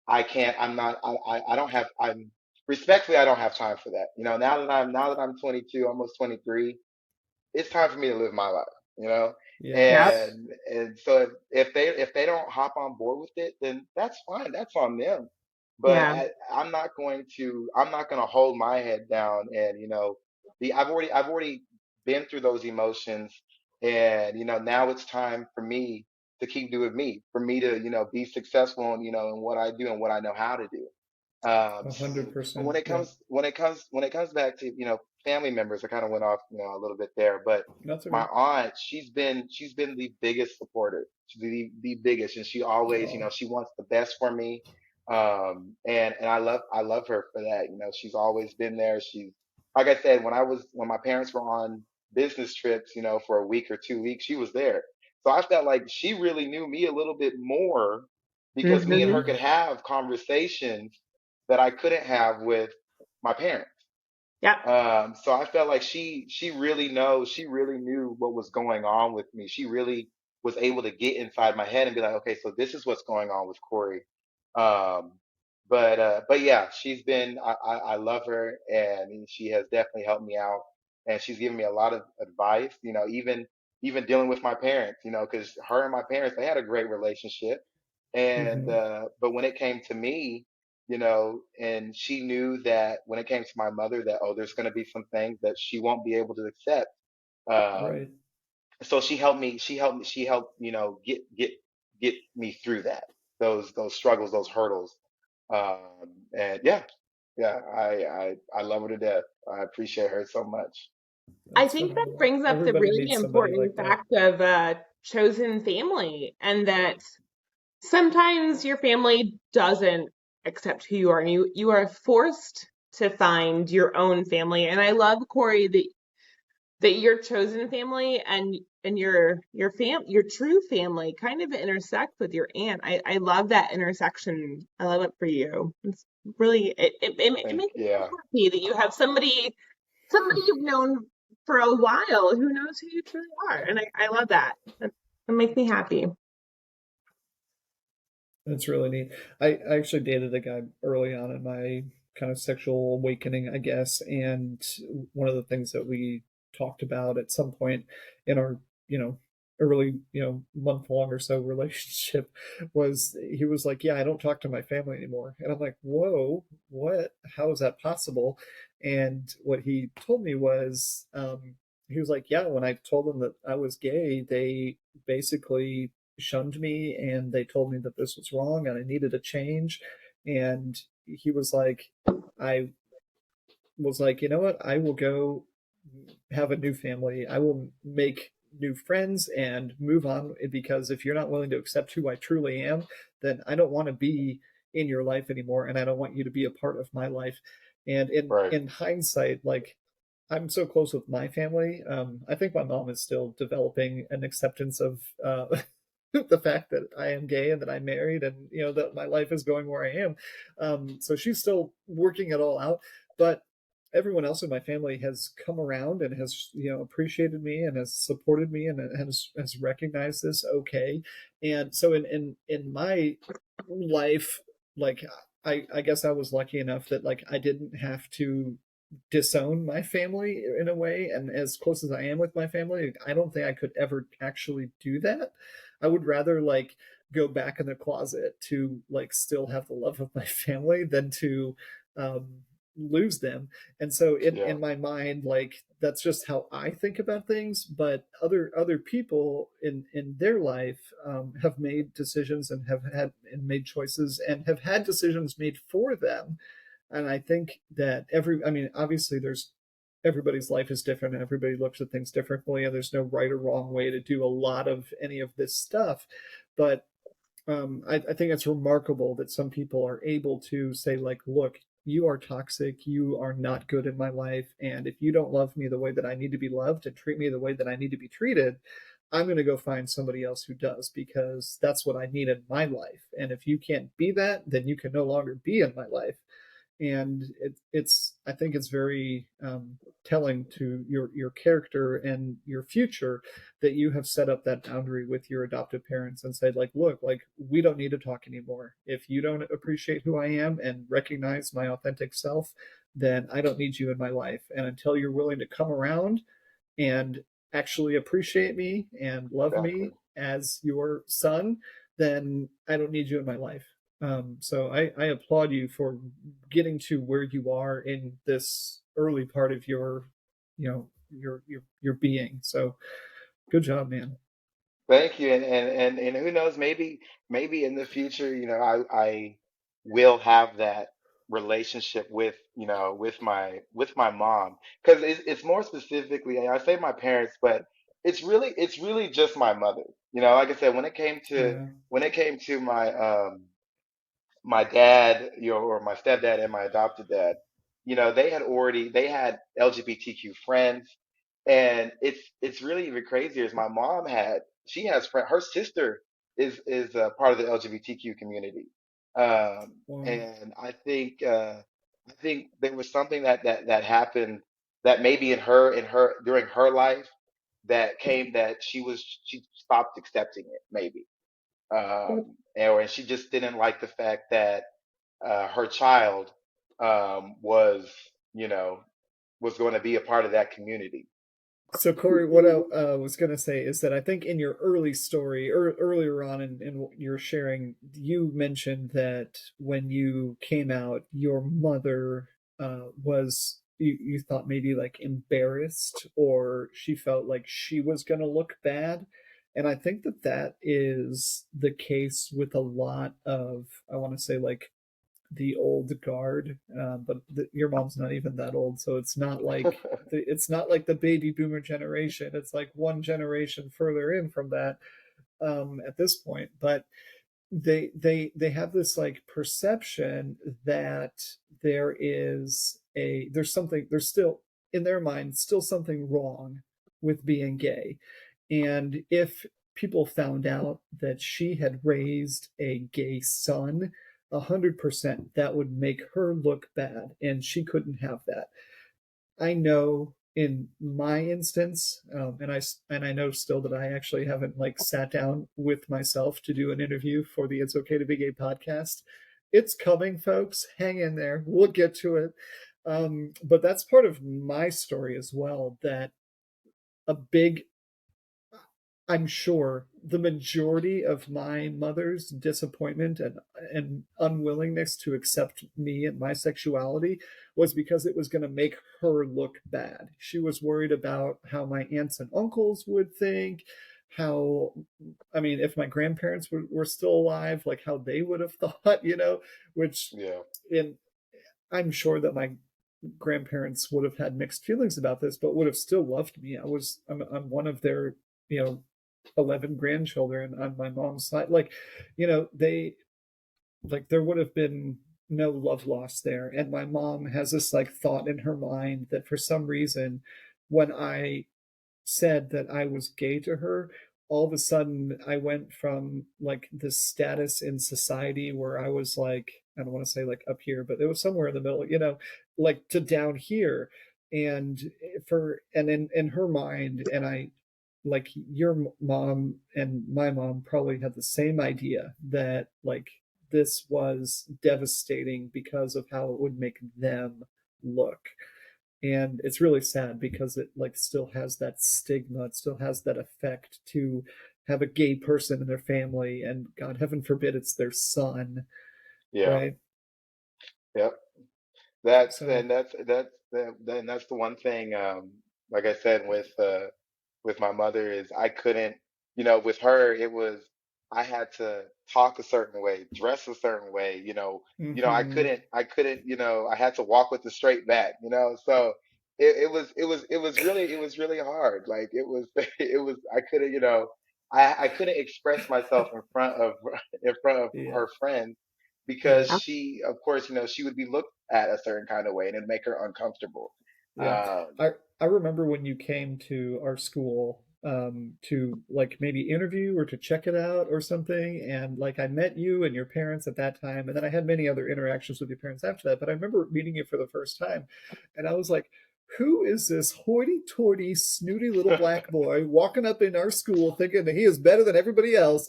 I can't. I'm not. I don't have. I'm respectfully. I don't have time for that. Now that I'm 22, almost 23, it's time for me to live my life, you know? Yep. Yes. And so if they don't hop on board with it, then that's fine. That's on them. But Yeah. I'm not gonna hold my head down and I've already been through those emotions, and now it's time for me to keep doing me, for me to be successful in what I do and what I know how to do. So when 100%. it Yeah. comes when it comes when it comes back to family members, I kind of went off a little bit there, but That's my okay. aunt, she's been the biggest supporter, she's the biggest, and she always Oh. she wants the best for me, and I love her for that. She's always been there. She's like I said, when my parents were on business trips, for a week or 2 weeks, she was there. So I felt like she really knew me a little bit more because me and her Hmm. could have conversations that I couldn't have with my parents. Yep. So I felt like she really knew what was going on with me. She really was able to get inside my head and be like, okay, so this is what's going on with Corey. Um, but yeah, I love her, and she has definitely helped me out, and she's given me a lot of advice. Even dealing with my parents, because her and my parents, they had a great relationship, and Hmm. but when it came to me, and she knew that when it came to my mother, that, oh, there's going to be some things that she won't be able to accept. Um, Right. so she helped get me through that, those struggles, those hurdles. And yeah, yeah, I love her to death. I appreciate her so much. I That's think that phenomenal. brings up the Everybody really needs somebody important like that. fact of chosen family, and that sometimes your family doesn't accept who you are, and you are forced to find your own family. And I love, Corey, that your chosen family and your true family kind of intersect with your aunt. I love that intersection. I love it for you. It's really it And makes me so yeah, happy that you have somebody you've known for a while who knows who you truly are. And I love that. That makes me happy. That's really neat. I actually dated a guy early on in my kind of sexual awakening, I guess. And one of the things that we talked about at some point in our, you know, early, month long or so relationship was he was like, yeah, I don't talk to my family anymore. And I'm like, whoa, what? How is that possible? And what he told me was, he was like, yeah, when I told them that I was gay, they basically shunned me and they told me that this was wrong and I needed a change. And he was like, I was like, you know what? I will go have a new family. I will make new friends and move on because if you're not willing to accept who I truly am, then I don't want to be in your life anymore and I don't want you to be a part of my life. And in right, in hindsight, like I'm so close with my family. I think my mom is still developing an acceptance of the fact that I am gay and that I'm married and that my life is going where I am. So she's still working it all out, but everyone else in my family has come around and has appreciated me and has supported me and has recognized this okay. And so in my life, like I guess I was lucky enough that like I didn't have to disown my family in a way. And as close as I am with my family, I don't think I could ever actually do that. I would rather like go back in the closet to like still have the love of my family than to um, lose them. And so yeah, in my mind, like that's just how I think about things. But other people in their life have made decisions and have had and made choices and have had decisions made for them. And I think that I mean, obviously there's everybody's life is different and everybody looks at things differently and there's no right or wrong way to do a lot of any of this stuff. But I think it's remarkable that some people are able to say like, look, you are toxic, you are not good in my life, and if you don't love me the way that I need to be loved and treat me the way that I need to be treated, I'm going to go find somebody else who does because that's what I need in my life. And if you can't be that, then you can no longer be in my life. And it's I think it's very telling to your character and your future that you have set up that boundary with your adoptive parents and said, like, look, like, we don't need to talk anymore. If you don't appreciate who I am and recognize my authentic self, then I don't need you in my life. And until you're willing to come around and actually appreciate me and love me Exactly. as your son, then I don't need you in my life. So I applaud you for getting to where you are in this early part of your, your being. So good job, man. Thank you. And who knows, maybe in the future, I will have that relationship with, with my mom. Because it's more specifically, I say my parents, but it's really just my mother. Like I said, Yeah. when it came to my dad, or my stepdad and my adopted dad, they had LGBTQ friends, and it's really even crazier. Is my mom she has her sister is a part of the LGBTQ community, Wow. and I think there was something that happened that maybe in her during her life that she stopped accepting it maybe, and she just didn't like the fact that her child was, you know, was going to be a part of that community. So Corey, what I was going to say is that I think in your early story, or earlier on in what you're sharing, you mentioned that when you came out, your mother was you thought maybe like embarrassed, or she felt like she was going to look bad. And I think that that is the case with a lot of, I want to say, like the old guard, but your mom's not even that old, so it's not like the baby boomer generation. It's like one generation further in from that at this point. But they have this like perception that there's still in their mind still something wrong with being gay, and if people found out that she had raised a gay son, 100% that would make her look bad, and she couldn't have that. I know in my instance, and I know still that I actually haven't like sat down with myself to do an interview for the It's Okay to Be Gay podcast. It's coming, folks. Hang in there. We'll get to it. But that's part of my story as well. That a big I'm sure the majority of my mother's disappointment and unwillingness to accept me and my sexuality was because it was going to make her look bad. She was worried about how my aunts and uncles would think, how, I mean, if my grandparents were still alive, like how they would have thought, which Yeah, in I'm sure that my grandparents would have had mixed feelings about this, but would have still loved me. I'm one of their, you know, 11 grandchildren on my mom's side. Like, they like there would have been no love lost there. And my mom has this like thought in her mind that for some reason, when I said that I was gay to her, all of a sudden I went from like this status in society where I was like, I don't want to say like up here, but it was somewhere in the middle, like to down here. And in her mind, and I like your mom and my mom probably had the same idea that like this was devastating because of how it would make them look. And it's really sad because it like still has that stigma, it still has that effect to have a gay person in their family, and God heaven forbid it's their son, yeah, right? yeah. That's So and that's the one thing. Like I said, with my mother is I couldn't, with her it was I had to talk a certain way, dress a certain way, mhm. I had to walk with a straight back, so it was really hard. Like it was I couldn't, I couldn't express myself in front of in front of Yeah, her friends because yeah, she, of course, she would be looked at a certain kind of way and it'd make her uncomfortable. yeah. Um, I remember when you came to our school, to like maybe interview or to check it out or something. And like I met you and your parents at that time, and then I had many other interactions with your parents after that. But I remember meeting you for the first time, and I was like, who is this hoity-toity, snooty little black boy walking up in our school thinking that he is better than everybody else?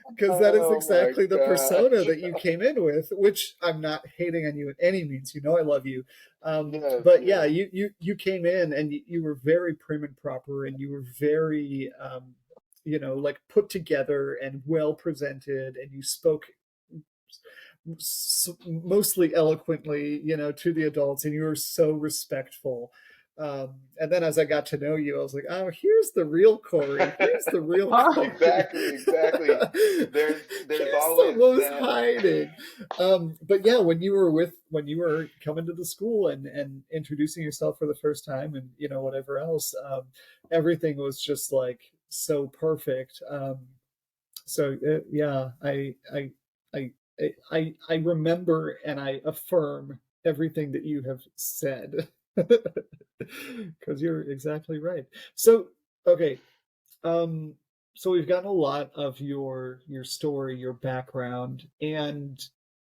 Because that is Oh my exactly the persona gosh. that you came in with, which I'm not hating on you in any means. You know I love you. Yes, But yeah, yes. you came in and you were very prim and proper, and you were very like put together and well presented, and you spoke mostly eloquently, to the adults, and you were so respectful. And then as I got to know you, I was like, oh, here's the real Corey. Here's the real Oh, Corey. Exactly, exactly. There's Here's always someone who's that. hiding. But yeah, when you were coming to the school and introducing yourself for the first time, and whatever else, everything was just like so perfect. So yeah, I, I remember and I affirm everything that you have said because you're exactly right. So okay, um, so we've gotten a lot of your story, your background, and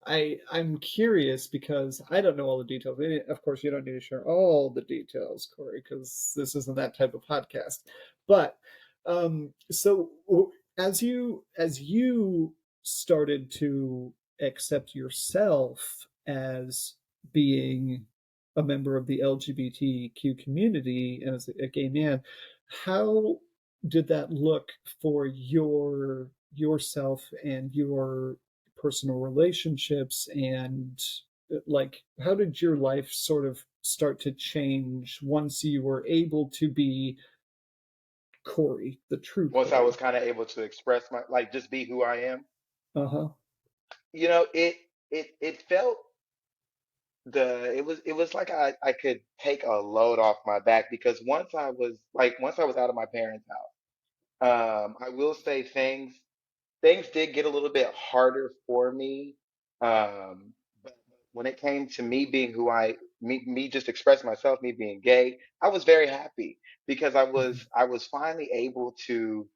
I'm curious because I don't know all the details. Of course, you don't need to share all the details, Corey, because this isn't that type of podcast. But so as you started to accept yourself as being a member of the LGBTQ community and as a gay man, how did that look for yourself and your personal relationships, and like how did your life sort of start to change once you were able to be Corey, the true Once I was Corey? kind of able to express my, like, just be who I am. Uh-huh. You know, it felt it was like I could take a load off my back because once I was out of my parents' house, I will say things did get a little bit harder for me. But when it came to me being me just expressing myself, me being gay, I was very happy because I was finally able to,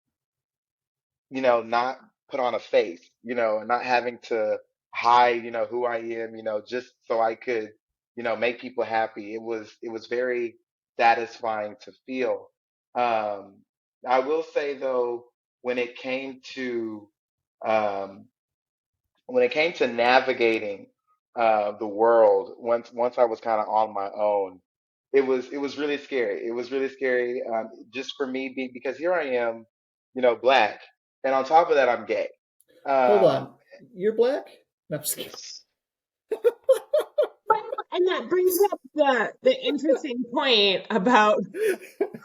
not put on a face, and not having to hide, who I am, just so I could, make people happy. It was very satisfying to feel. Um, I will say though, when it came to um, when it came to navigating the world, once I was kind of on my own, it was really scary. It was really scary, just for me being, because here I am, black, and on top of that, I'm gay. Hold Um, on. You're black? No, I'm just kidding. well, and that brings up the interesting point about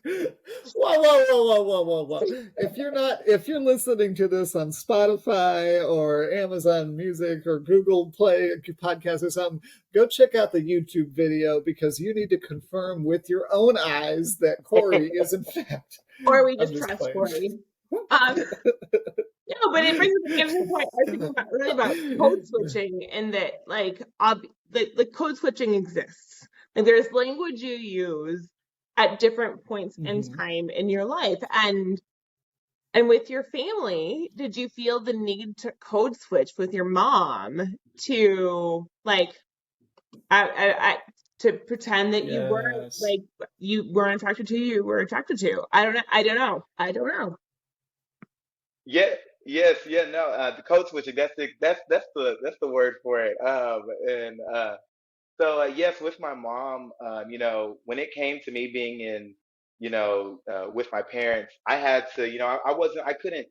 Whoa, whoa, whoa, whoa, whoa, whoa, whoa. If you're listening to this on Spotify or Amazon Music or Google Play podcast or something, go check out the YouTube video because you need to confirm with your own eyes that Corey is in fact. or we I'm just just trust playing. Corey. Um, no, but it brings up an interesting point. I was thinking about earlier about code switching, and that like the code switching exists. Like there's language you use at different points in Mhm. time in your life, and with your family, did you feel the need to code switch with your mom to like I to pretend that you weren't Yes. like you weren't attracted to you were attracted to? I don't know. I don't know. I don't know. yeah, yes, yeah, no, the code switching. That's the word for it. And So yes, with my mom, when it came to me being in, with my parents, I had to, I couldn't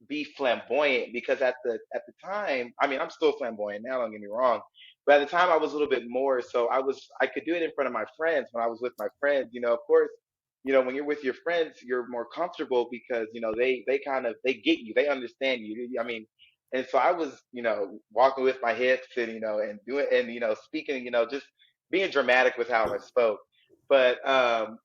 be flamboyant because at the time, I mean, I'm still flamboyant now, don't get me wrong, but at the time I was a little bit more, so I could do it in front of my friends when I was with my friends, of course, when you're with your friends, you're more comfortable because, they kind of, they get you, they understand you. I mean, and so I was, walking with my hips and, and doing, and, speaking, just being dramatic with how I spoke. But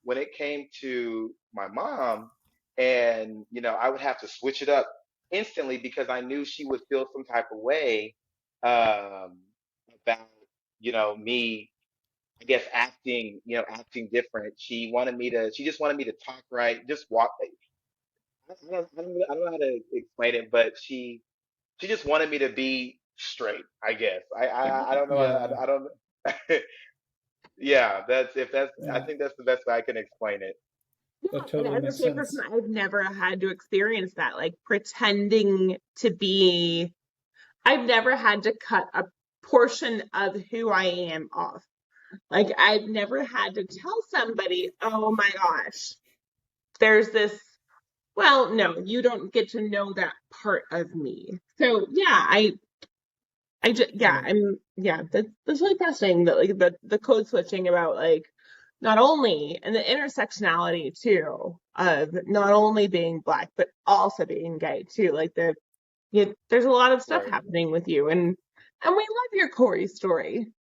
when it came to my mom, and I would have to switch it up instantly because I knew she would feel some type of way, about me, I guess, acting different. She just wanted me to talk right, just walk. I don't know how to explain it, but she just wanted me to be straight, I guess. I don't know. Yeah, I don't. Yeah, that's if that's. I yeah, think that's the best way I can explain it. Yeah, that and totally as a makes straight person, sense. I've never had to experience that, like pretending to be. I've never had to cut a portion of who I am off. Like I've never had to tell somebody, "Oh my gosh, there's this." Well, no, you don't get to know that part of me. So yeah, Yeah, that's really fascinating that like the code switching about like not only and the intersectionality too of not only being black but also being gay too. Like there's a lot of stuff Right. happening with you and we love your Corey story.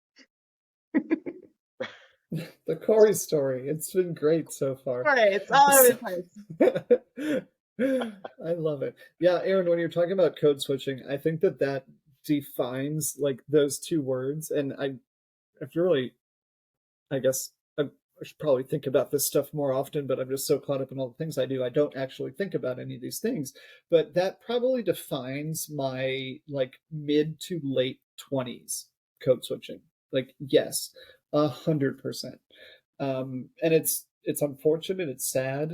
the Corey story. It's been great so far. Right, it's all over the place. I love it. Yeah, Aaron, when you're talking about code switching, I think that that defines like those two words. And I've really, I guess, I should probably think about this stuff more often, but I'm just so caught up in all the things I do. I don't actually think about any of these things. But that probably defines my like mid to late 20s code switching. Like, yes, 100%. And it's unfortunate, it's sad,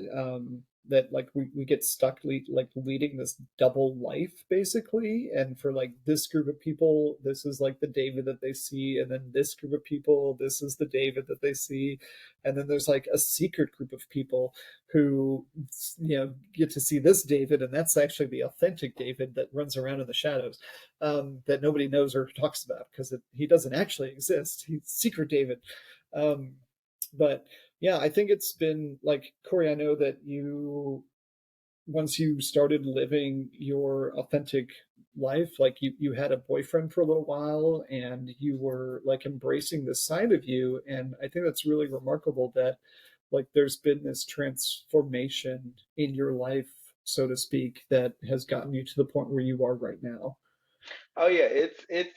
that like we get stuck like leading this double life basically, and for like this group of people this is like the David that they see, and then this group of people this is the David that they see, and then there's like a secret group of people who get to see this David, and that's actually the authentic David that runs around in the shadows, that nobody knows or talks about because he doesn't actually exist. He's secret David. But yeah, I think it's been like, Corey, I know that you, once you started living your authentic life, like you had a boyfriend for a little while and you were like embracing this side of you. And I think that's really remarkable that like there's been this transformation in your life, so to speak, that has gotten you to the point where you are right now. Oh yeah, it's it's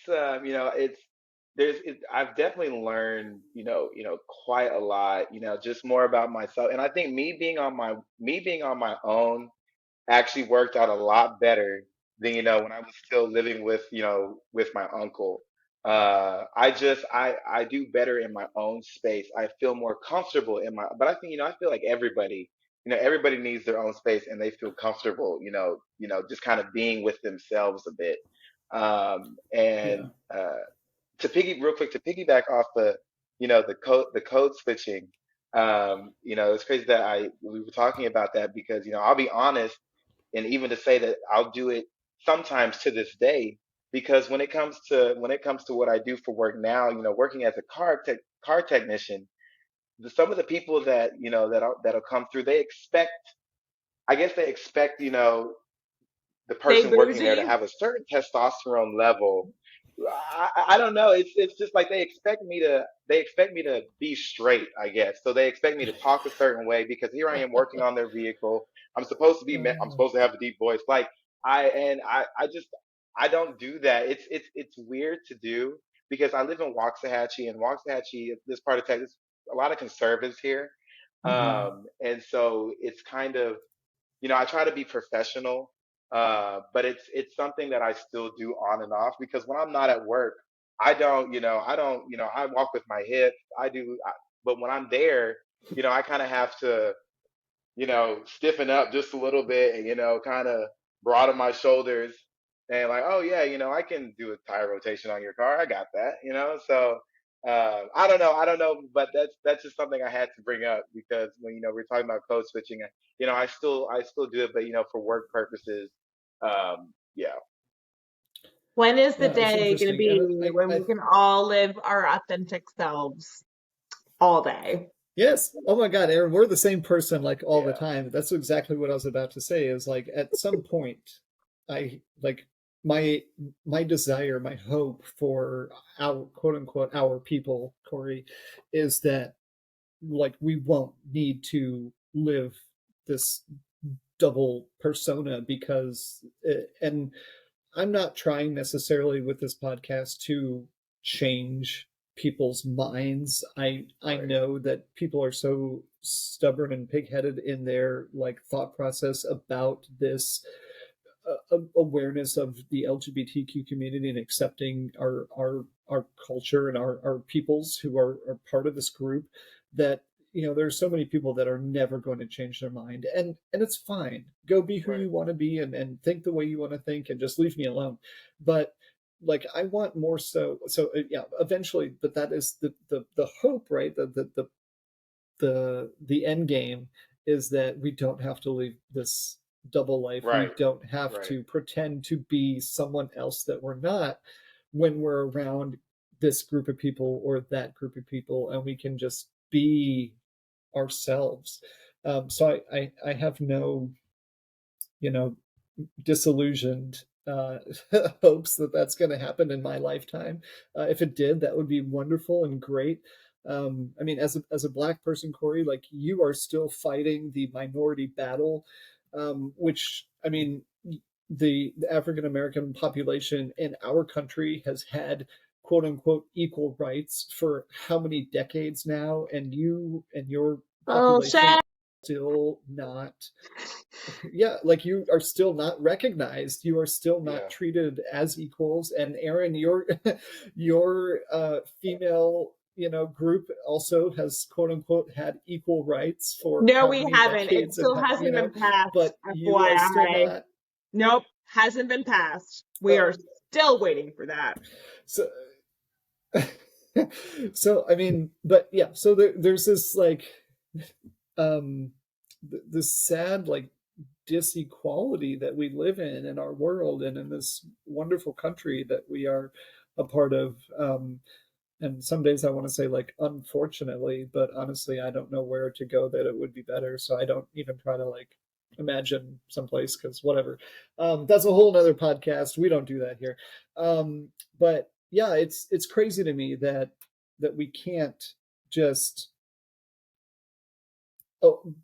I've definitely learned quite a lot, just more about myself. And I think me being on my own actually worked out a lot better than when I was still living with with my uncle. I do better in my own space. I feel more comfortable in my, but I think I feel like everybody, everybody needs their own space and they feel comfortable, just kind of being with themselves a bit. And Yeah. To real quick, to piggyback off the code switching. It's crazy that I we were talking about that because I'll be honest, and even to say that I'll do it sometimes to this day, because when it comes to what I do for work now, working as a car technician, some of the people that that'll come through, they expect, I guess they expect, the They person working there to bougie. have a certain testosterone level. I don't know. It's just like they expect me to be straight, I guess. So they expect me to talk a certain way because here I am working on their vehicle. I'm Uh, supposed to have a deep voice. Like I just I don't do that. It's weird to do because I live in Waxahachie, and Waxahachie, this part of Texas, a lot of conservatives here. mhm. And so it's kind of, I try to be professional, but it's something that I still do on and off because when I'm not at work, I walk with my hips. But when I'm there, I kind of have to, stiffen up just a little bit and, kind of broaden my shoulders and like, oh yeah, I can do a tire rotation on your car. I got that. So I don't know, but that's just something I had to bring up because when we're talking about code switching, I still do it, but for work purposes, yeah. When is the Yeah, it's day going to interesting. And be when we can all live our authentic selves all day? yes. Oh my God, Aaron, we're the same person like all the Yeah. time. That's exactly what I was about to say is like at some point I like my my desire, my hope for our quote unquote our people, Corey, is that like we won't need to live this double persona because and I'm not trying necessarily with this podcast to change people's minds. I Right. know that people are so stubborn and pigheaded in their like thought process about this awareness of the LGBTQ community and accepting our culture and our peoples who are part of this group, that there's so many people that are never going to change their mind, and it's fine. Go be who Right. you want to be, and think the way you want to think, and just leave me alone. But like I want more, yeah, eventually. But that is the hope, right? The end game is that we don't have to live this double life. We Right. don't have Right. to pretend to be someone else that we're not when we're around this group of people or that group of people, and we can just be ourselves. So I have no, you know, disillusioned hopes that that's going to happen in my lifetime. If it did, that would be wonderful and great. I mean, as a black person, Corey, like you are still fighting the minority battle, which I mean, the African American population in our country has had quote unquote equal rights for how many decades now, and you and your population Bullshit. still not, yeah, like you are still not recognized, you are still not Yeah. treated as equals. And Aaron, your your female group also has quote unquote had equal rights for No, how we many haven't. It decades, and still hasn't been passed, but you are still FYI. not. Nope, hasn't been passed. We are Oh, still waiting for that. so so I mean, but yeah, so there's this like um this sad like disequality that we live in our world and in this wonderful country that we are a part of. And some days I want to say like unfortunately, but honestly I don't know where to go that it would be better, so I don't even try to like imagine someplace, because whatever. That's a whole nother podcast, we don't do that here. But yeah, it's crazy to me that we can't just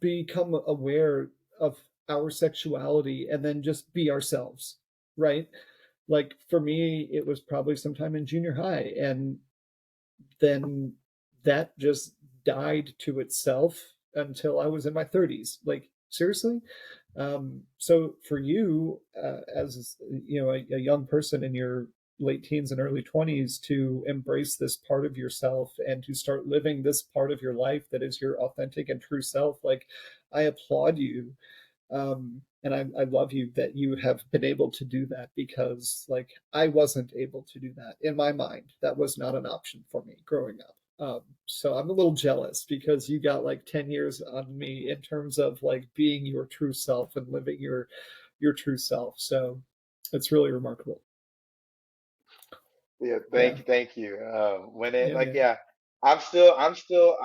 become aware of our sexuality and then just be ourselves, right? Like for me, it was probably sometime in junior high, and then that just died to itself until I was in my 30s. Like seriously. So for you, as a young person in your late teens and early 20s, to embrace this part of yourself and to start living this part of your life that is your authentic and true self, like I applaud you. And I love you that you have been able to do that, because like I wasn't able to do that in my mind. That was not an option for me growing up. So I'm a little jealous because you got like 10 years on me in terms of like being your true self and living your true self. So it's really remarkable. Yeah, Yeah, thank you. When it yeah, like, yeah. yeah, I'm still, I'm still,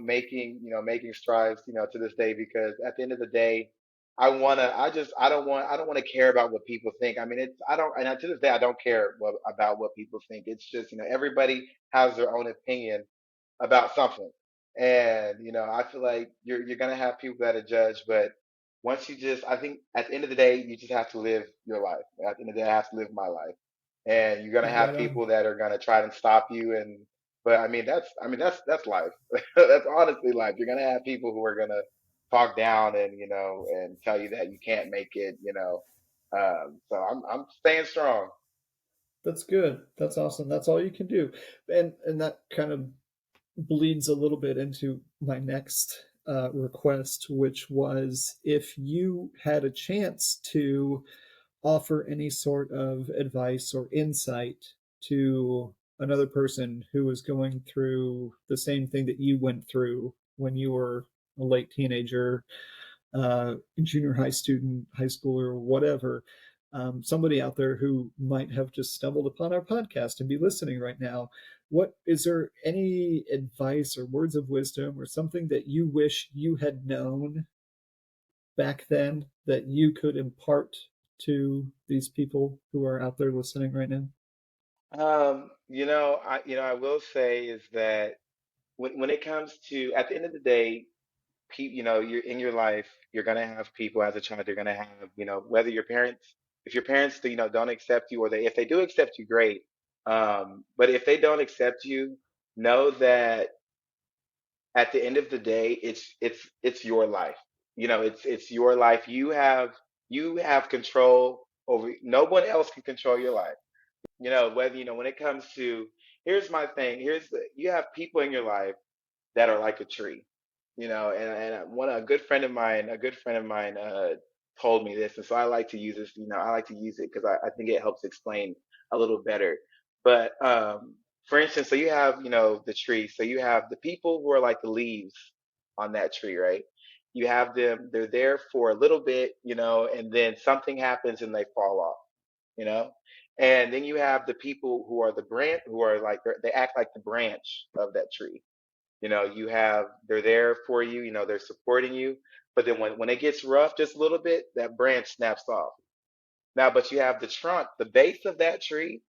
making strides, to this day, because at the end of the day, I don't want to care about what people think. I mean, I don't, and to this day, I don't care about what people think. It's just, everybody has their own opinion about something. And I feel like you're gonna have people that are judged, but I think at the end of the day, you just have to live your life. At the end of the day, I have to live my life, and you're gonna have Right on. people that are gonna try and stop you. And but that's life. That's honestly life. You're gonna have people who are gonna talk down and and tell you that you can't make it. So I'm staying strong. That's good. That's awesome. That's all you can do. And that kind of bleeds a little bit into my next request, which was if you had a chance to offer any sort of advice or insight to another person who was going through the same thing that you went through when you were a late teenager, junior high student, high schooler, whatever, somebody out there who might have just stumbled upon our podcast and be listening right now. What is there any advice or words of wisdom or something that you wish you had known back then that you could impart to these people who are out there listening right now? I will say is that when it comes to at the end of the day, you're in your life, you're gonna have people as a child, you're gonna have, whether if your parents, don't accept you, or if they do accept you, great. But if they don't accept you, know that at the end of the day, it's your life. It's your life. You have control over. No one else can control your life. Whether when it comes to, here's my thing. You have people in your life that are like a tree, and one a good friend of mine told me this, and so I like to use this. I like to use it because I think it helps explain a little better. But for instance, so you have the tree, so you have the people who are like the leaves on that tree, right? You have them; they're there for a little bit, and then something happens and they fall off, you know. And then you have the people who are the branch, who are like they act like the branch of that tree. They're there for you, they're supporting you. But then when it gets rough just a little bit, that branch snaps off. Now, but you have the trunk, the base of that tree.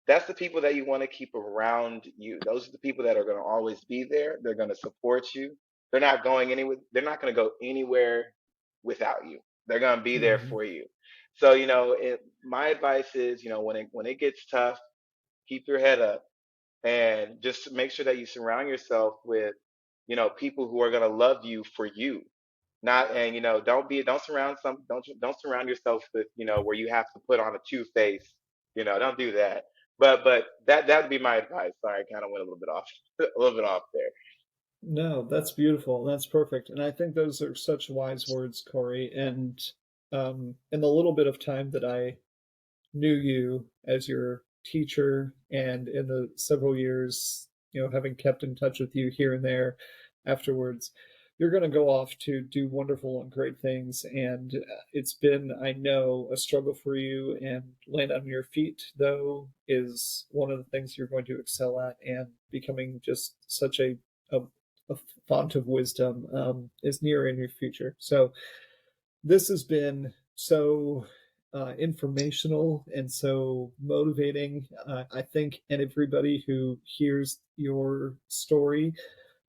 That's the people that you want to keep around you. Those are the people that are going to always be there. They're going to support you. They're not going anywhere. They're not going to go anywhere without you. They're going to be there Mhm. for you. So, my advice is, when it gets tough, keep your head up and just make sure that you surround yourself with people who are going to love you for you, not, and don't surround yourself with where you have to put on a two-face. Don't do that. But that would be my advice. Sorry, I kind of went a little bit off a little bit off there. No, that's beautiful. That's perfect. And I think those are such wise words, Corey. And in the little bit of time that I knew you as your teacher, and in the several years, having kept in touch with you here and there afterwards, you're going to go off to do wonderful and great things. And it's been, I know, a struggle for you. And land on your feet, though, is one of the things you're going to excel at. And becoming just such a, a font of wisdom is near in your future. So this has been so informational and so motivating. I think, and everybody who hears your story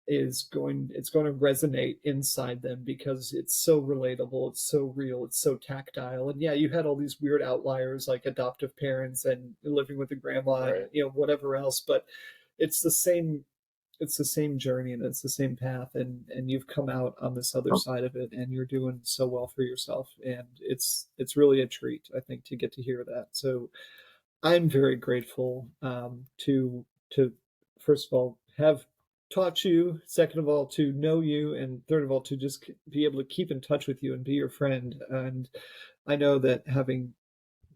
it's going to resonate inside them because it's so relatable, it's so real, it's so tactile. And yeah, you had all these weird outliers like adoptive parents and living with a grandma, Right. whatever else, but it's the same it's the same journey and it's the same path, and you've come out on this other side of it, and you're doing so well for yourself, and it's really a treat, I think, to get to hear that. So I'm very grateful to first of all have taught you, second of all to know you, and third of all to just be able to keep in touch with you and be your friend. And I know that having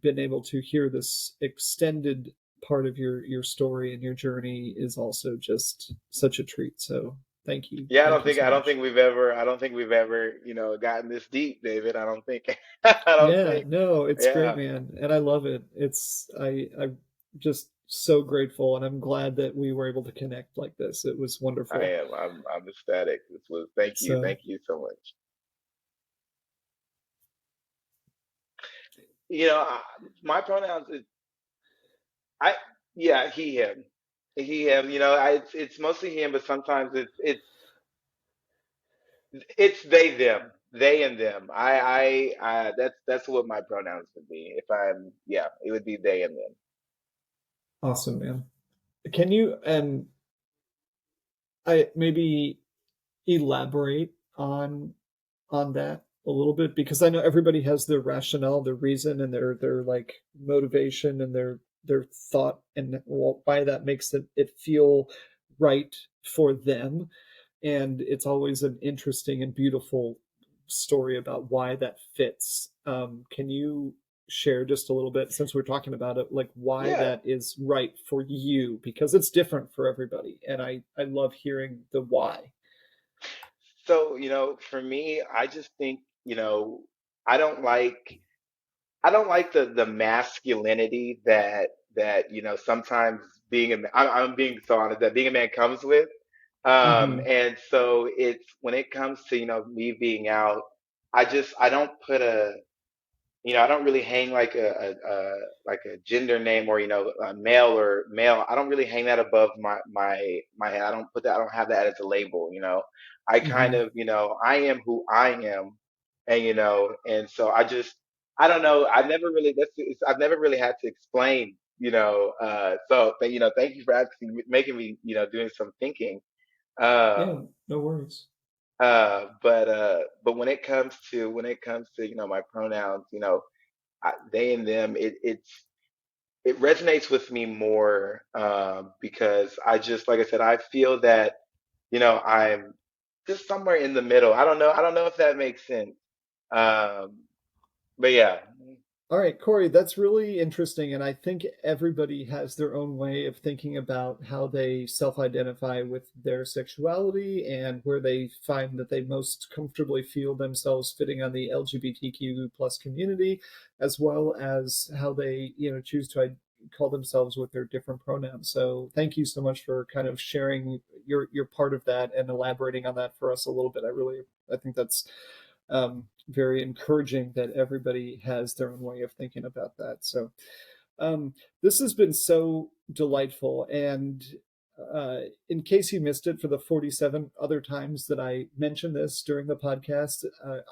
been able to hear this extended part of your story and your journey is also just such a treat. So Yeah, thank you so much. I don't think we've ever, gotten this deep, David. I don't think. I don't Yeah, think. no, it's great, Yeah, man, and I love it. I'm just so grateful, and I'm glad that we were able to connect like this. It was I wonderful. am. I'm ecstatic. So Thank you so much. You know, I, my pronouns is I. Yeah, he him. It's mostly him, but sometimes it's they them, they and them. That's what my pronouns would be. If I'm Yeah, it would be they and them. awesome, man. Can you I maybe elaborate on that a little bit, because I know everybody has their rationale, their reason, and their like motivation and their thought, and why that makes it feel right for them. And it's always an interesting and beautiful story about why that fits. Can you share just a little bit, since we're talking about it, like why Yeah. that is right for you? Because it's different for everybody, and I love hearing the why. So, for me, I just think, I don't like I don't like the masculinity that sometimes I'm being so honest, that being a man comes with. Hmm. And so it's when it comes to me being out, I don't put I don't really hang like a gender name, or male or male. I don't really hang that above my head. I don't have that as a label. I kind Hmm. of I am who I am, and and so I don't know. I've never really had to explain. So but, thank you for asking, making me doing some thinking. Yeah, Um, no worries. but when it comes to my pronouns, they and them, it resonates with me more, because I just, like I said, I feel that I'm just somewhere in the middle. I don't know if that makes sense. Um, but yeah. All right, Corey, that's really interesting. And I think everybody has their own way of thinking about how they self identify with their sexuality and where they find that they most comfortably feel themselves fitting on the LGBTQ plus community, as well as how they, choose to call themselves with their different pronouns. So thank you so much for kind of sharing your part of that and elaborating on that for us a little bit. I think that's very encouraging that everybody has their own way of thinking about that. So um, this has been so delightful. And in case you missed it, for the 47 other times that I mentioned this during the podcast,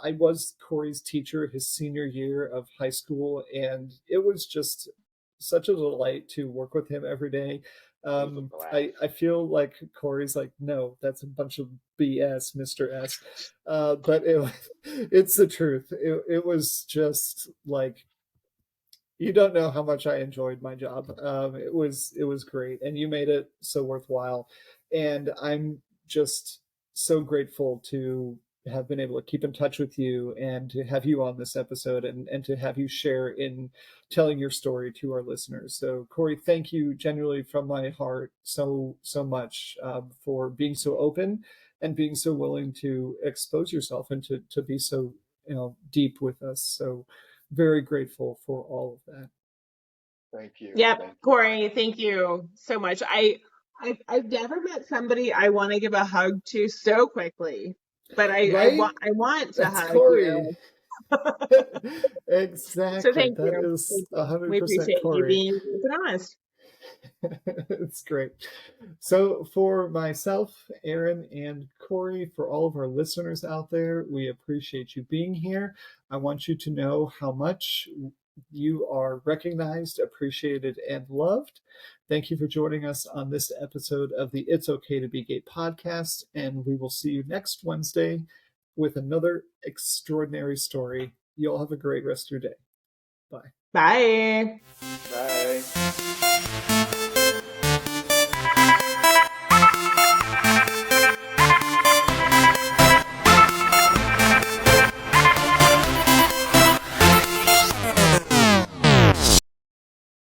I was Corey's teacher his senior year of high school, and it was just such a delight to work with him every day. It was a blast. I feel like Corey's like, no, that's a bunch of BS, Mr. S. But it's the truth. It was just like, you don't know how much I enjoyed my job. It was great, and you made it so worthwhile. And I'm just so grateful to have been able to keep in touch with you and to have you on this episode and to have you share in telling your story to our listeners. So, Corey, thank you genuinely from my heart so much for being so open and being so willing to expose yourself and to be so deep with us. So very grateful for all of that. Thank you. Yep, Thank you. Corey, thank you so much. I've never met somebody I want to give a hug to so quickly, but Right? I want to That's hug Corey. you. So Exactly. thank That you. is Thank you. We 100% appreciate you Corey. being open and honest. It's great. So, for myself, Aaron, and Corey, for all of our listeners out there, we appreciate you being here. I want you to know how much you are recognized, appreciated, and loved. Thank you for joining us on this episode of the It's Okay to Be Gay podcast, and we will see you next Wednesday with another extraordinary story. You all have a great rest of your day. Bye. Bye. Bye.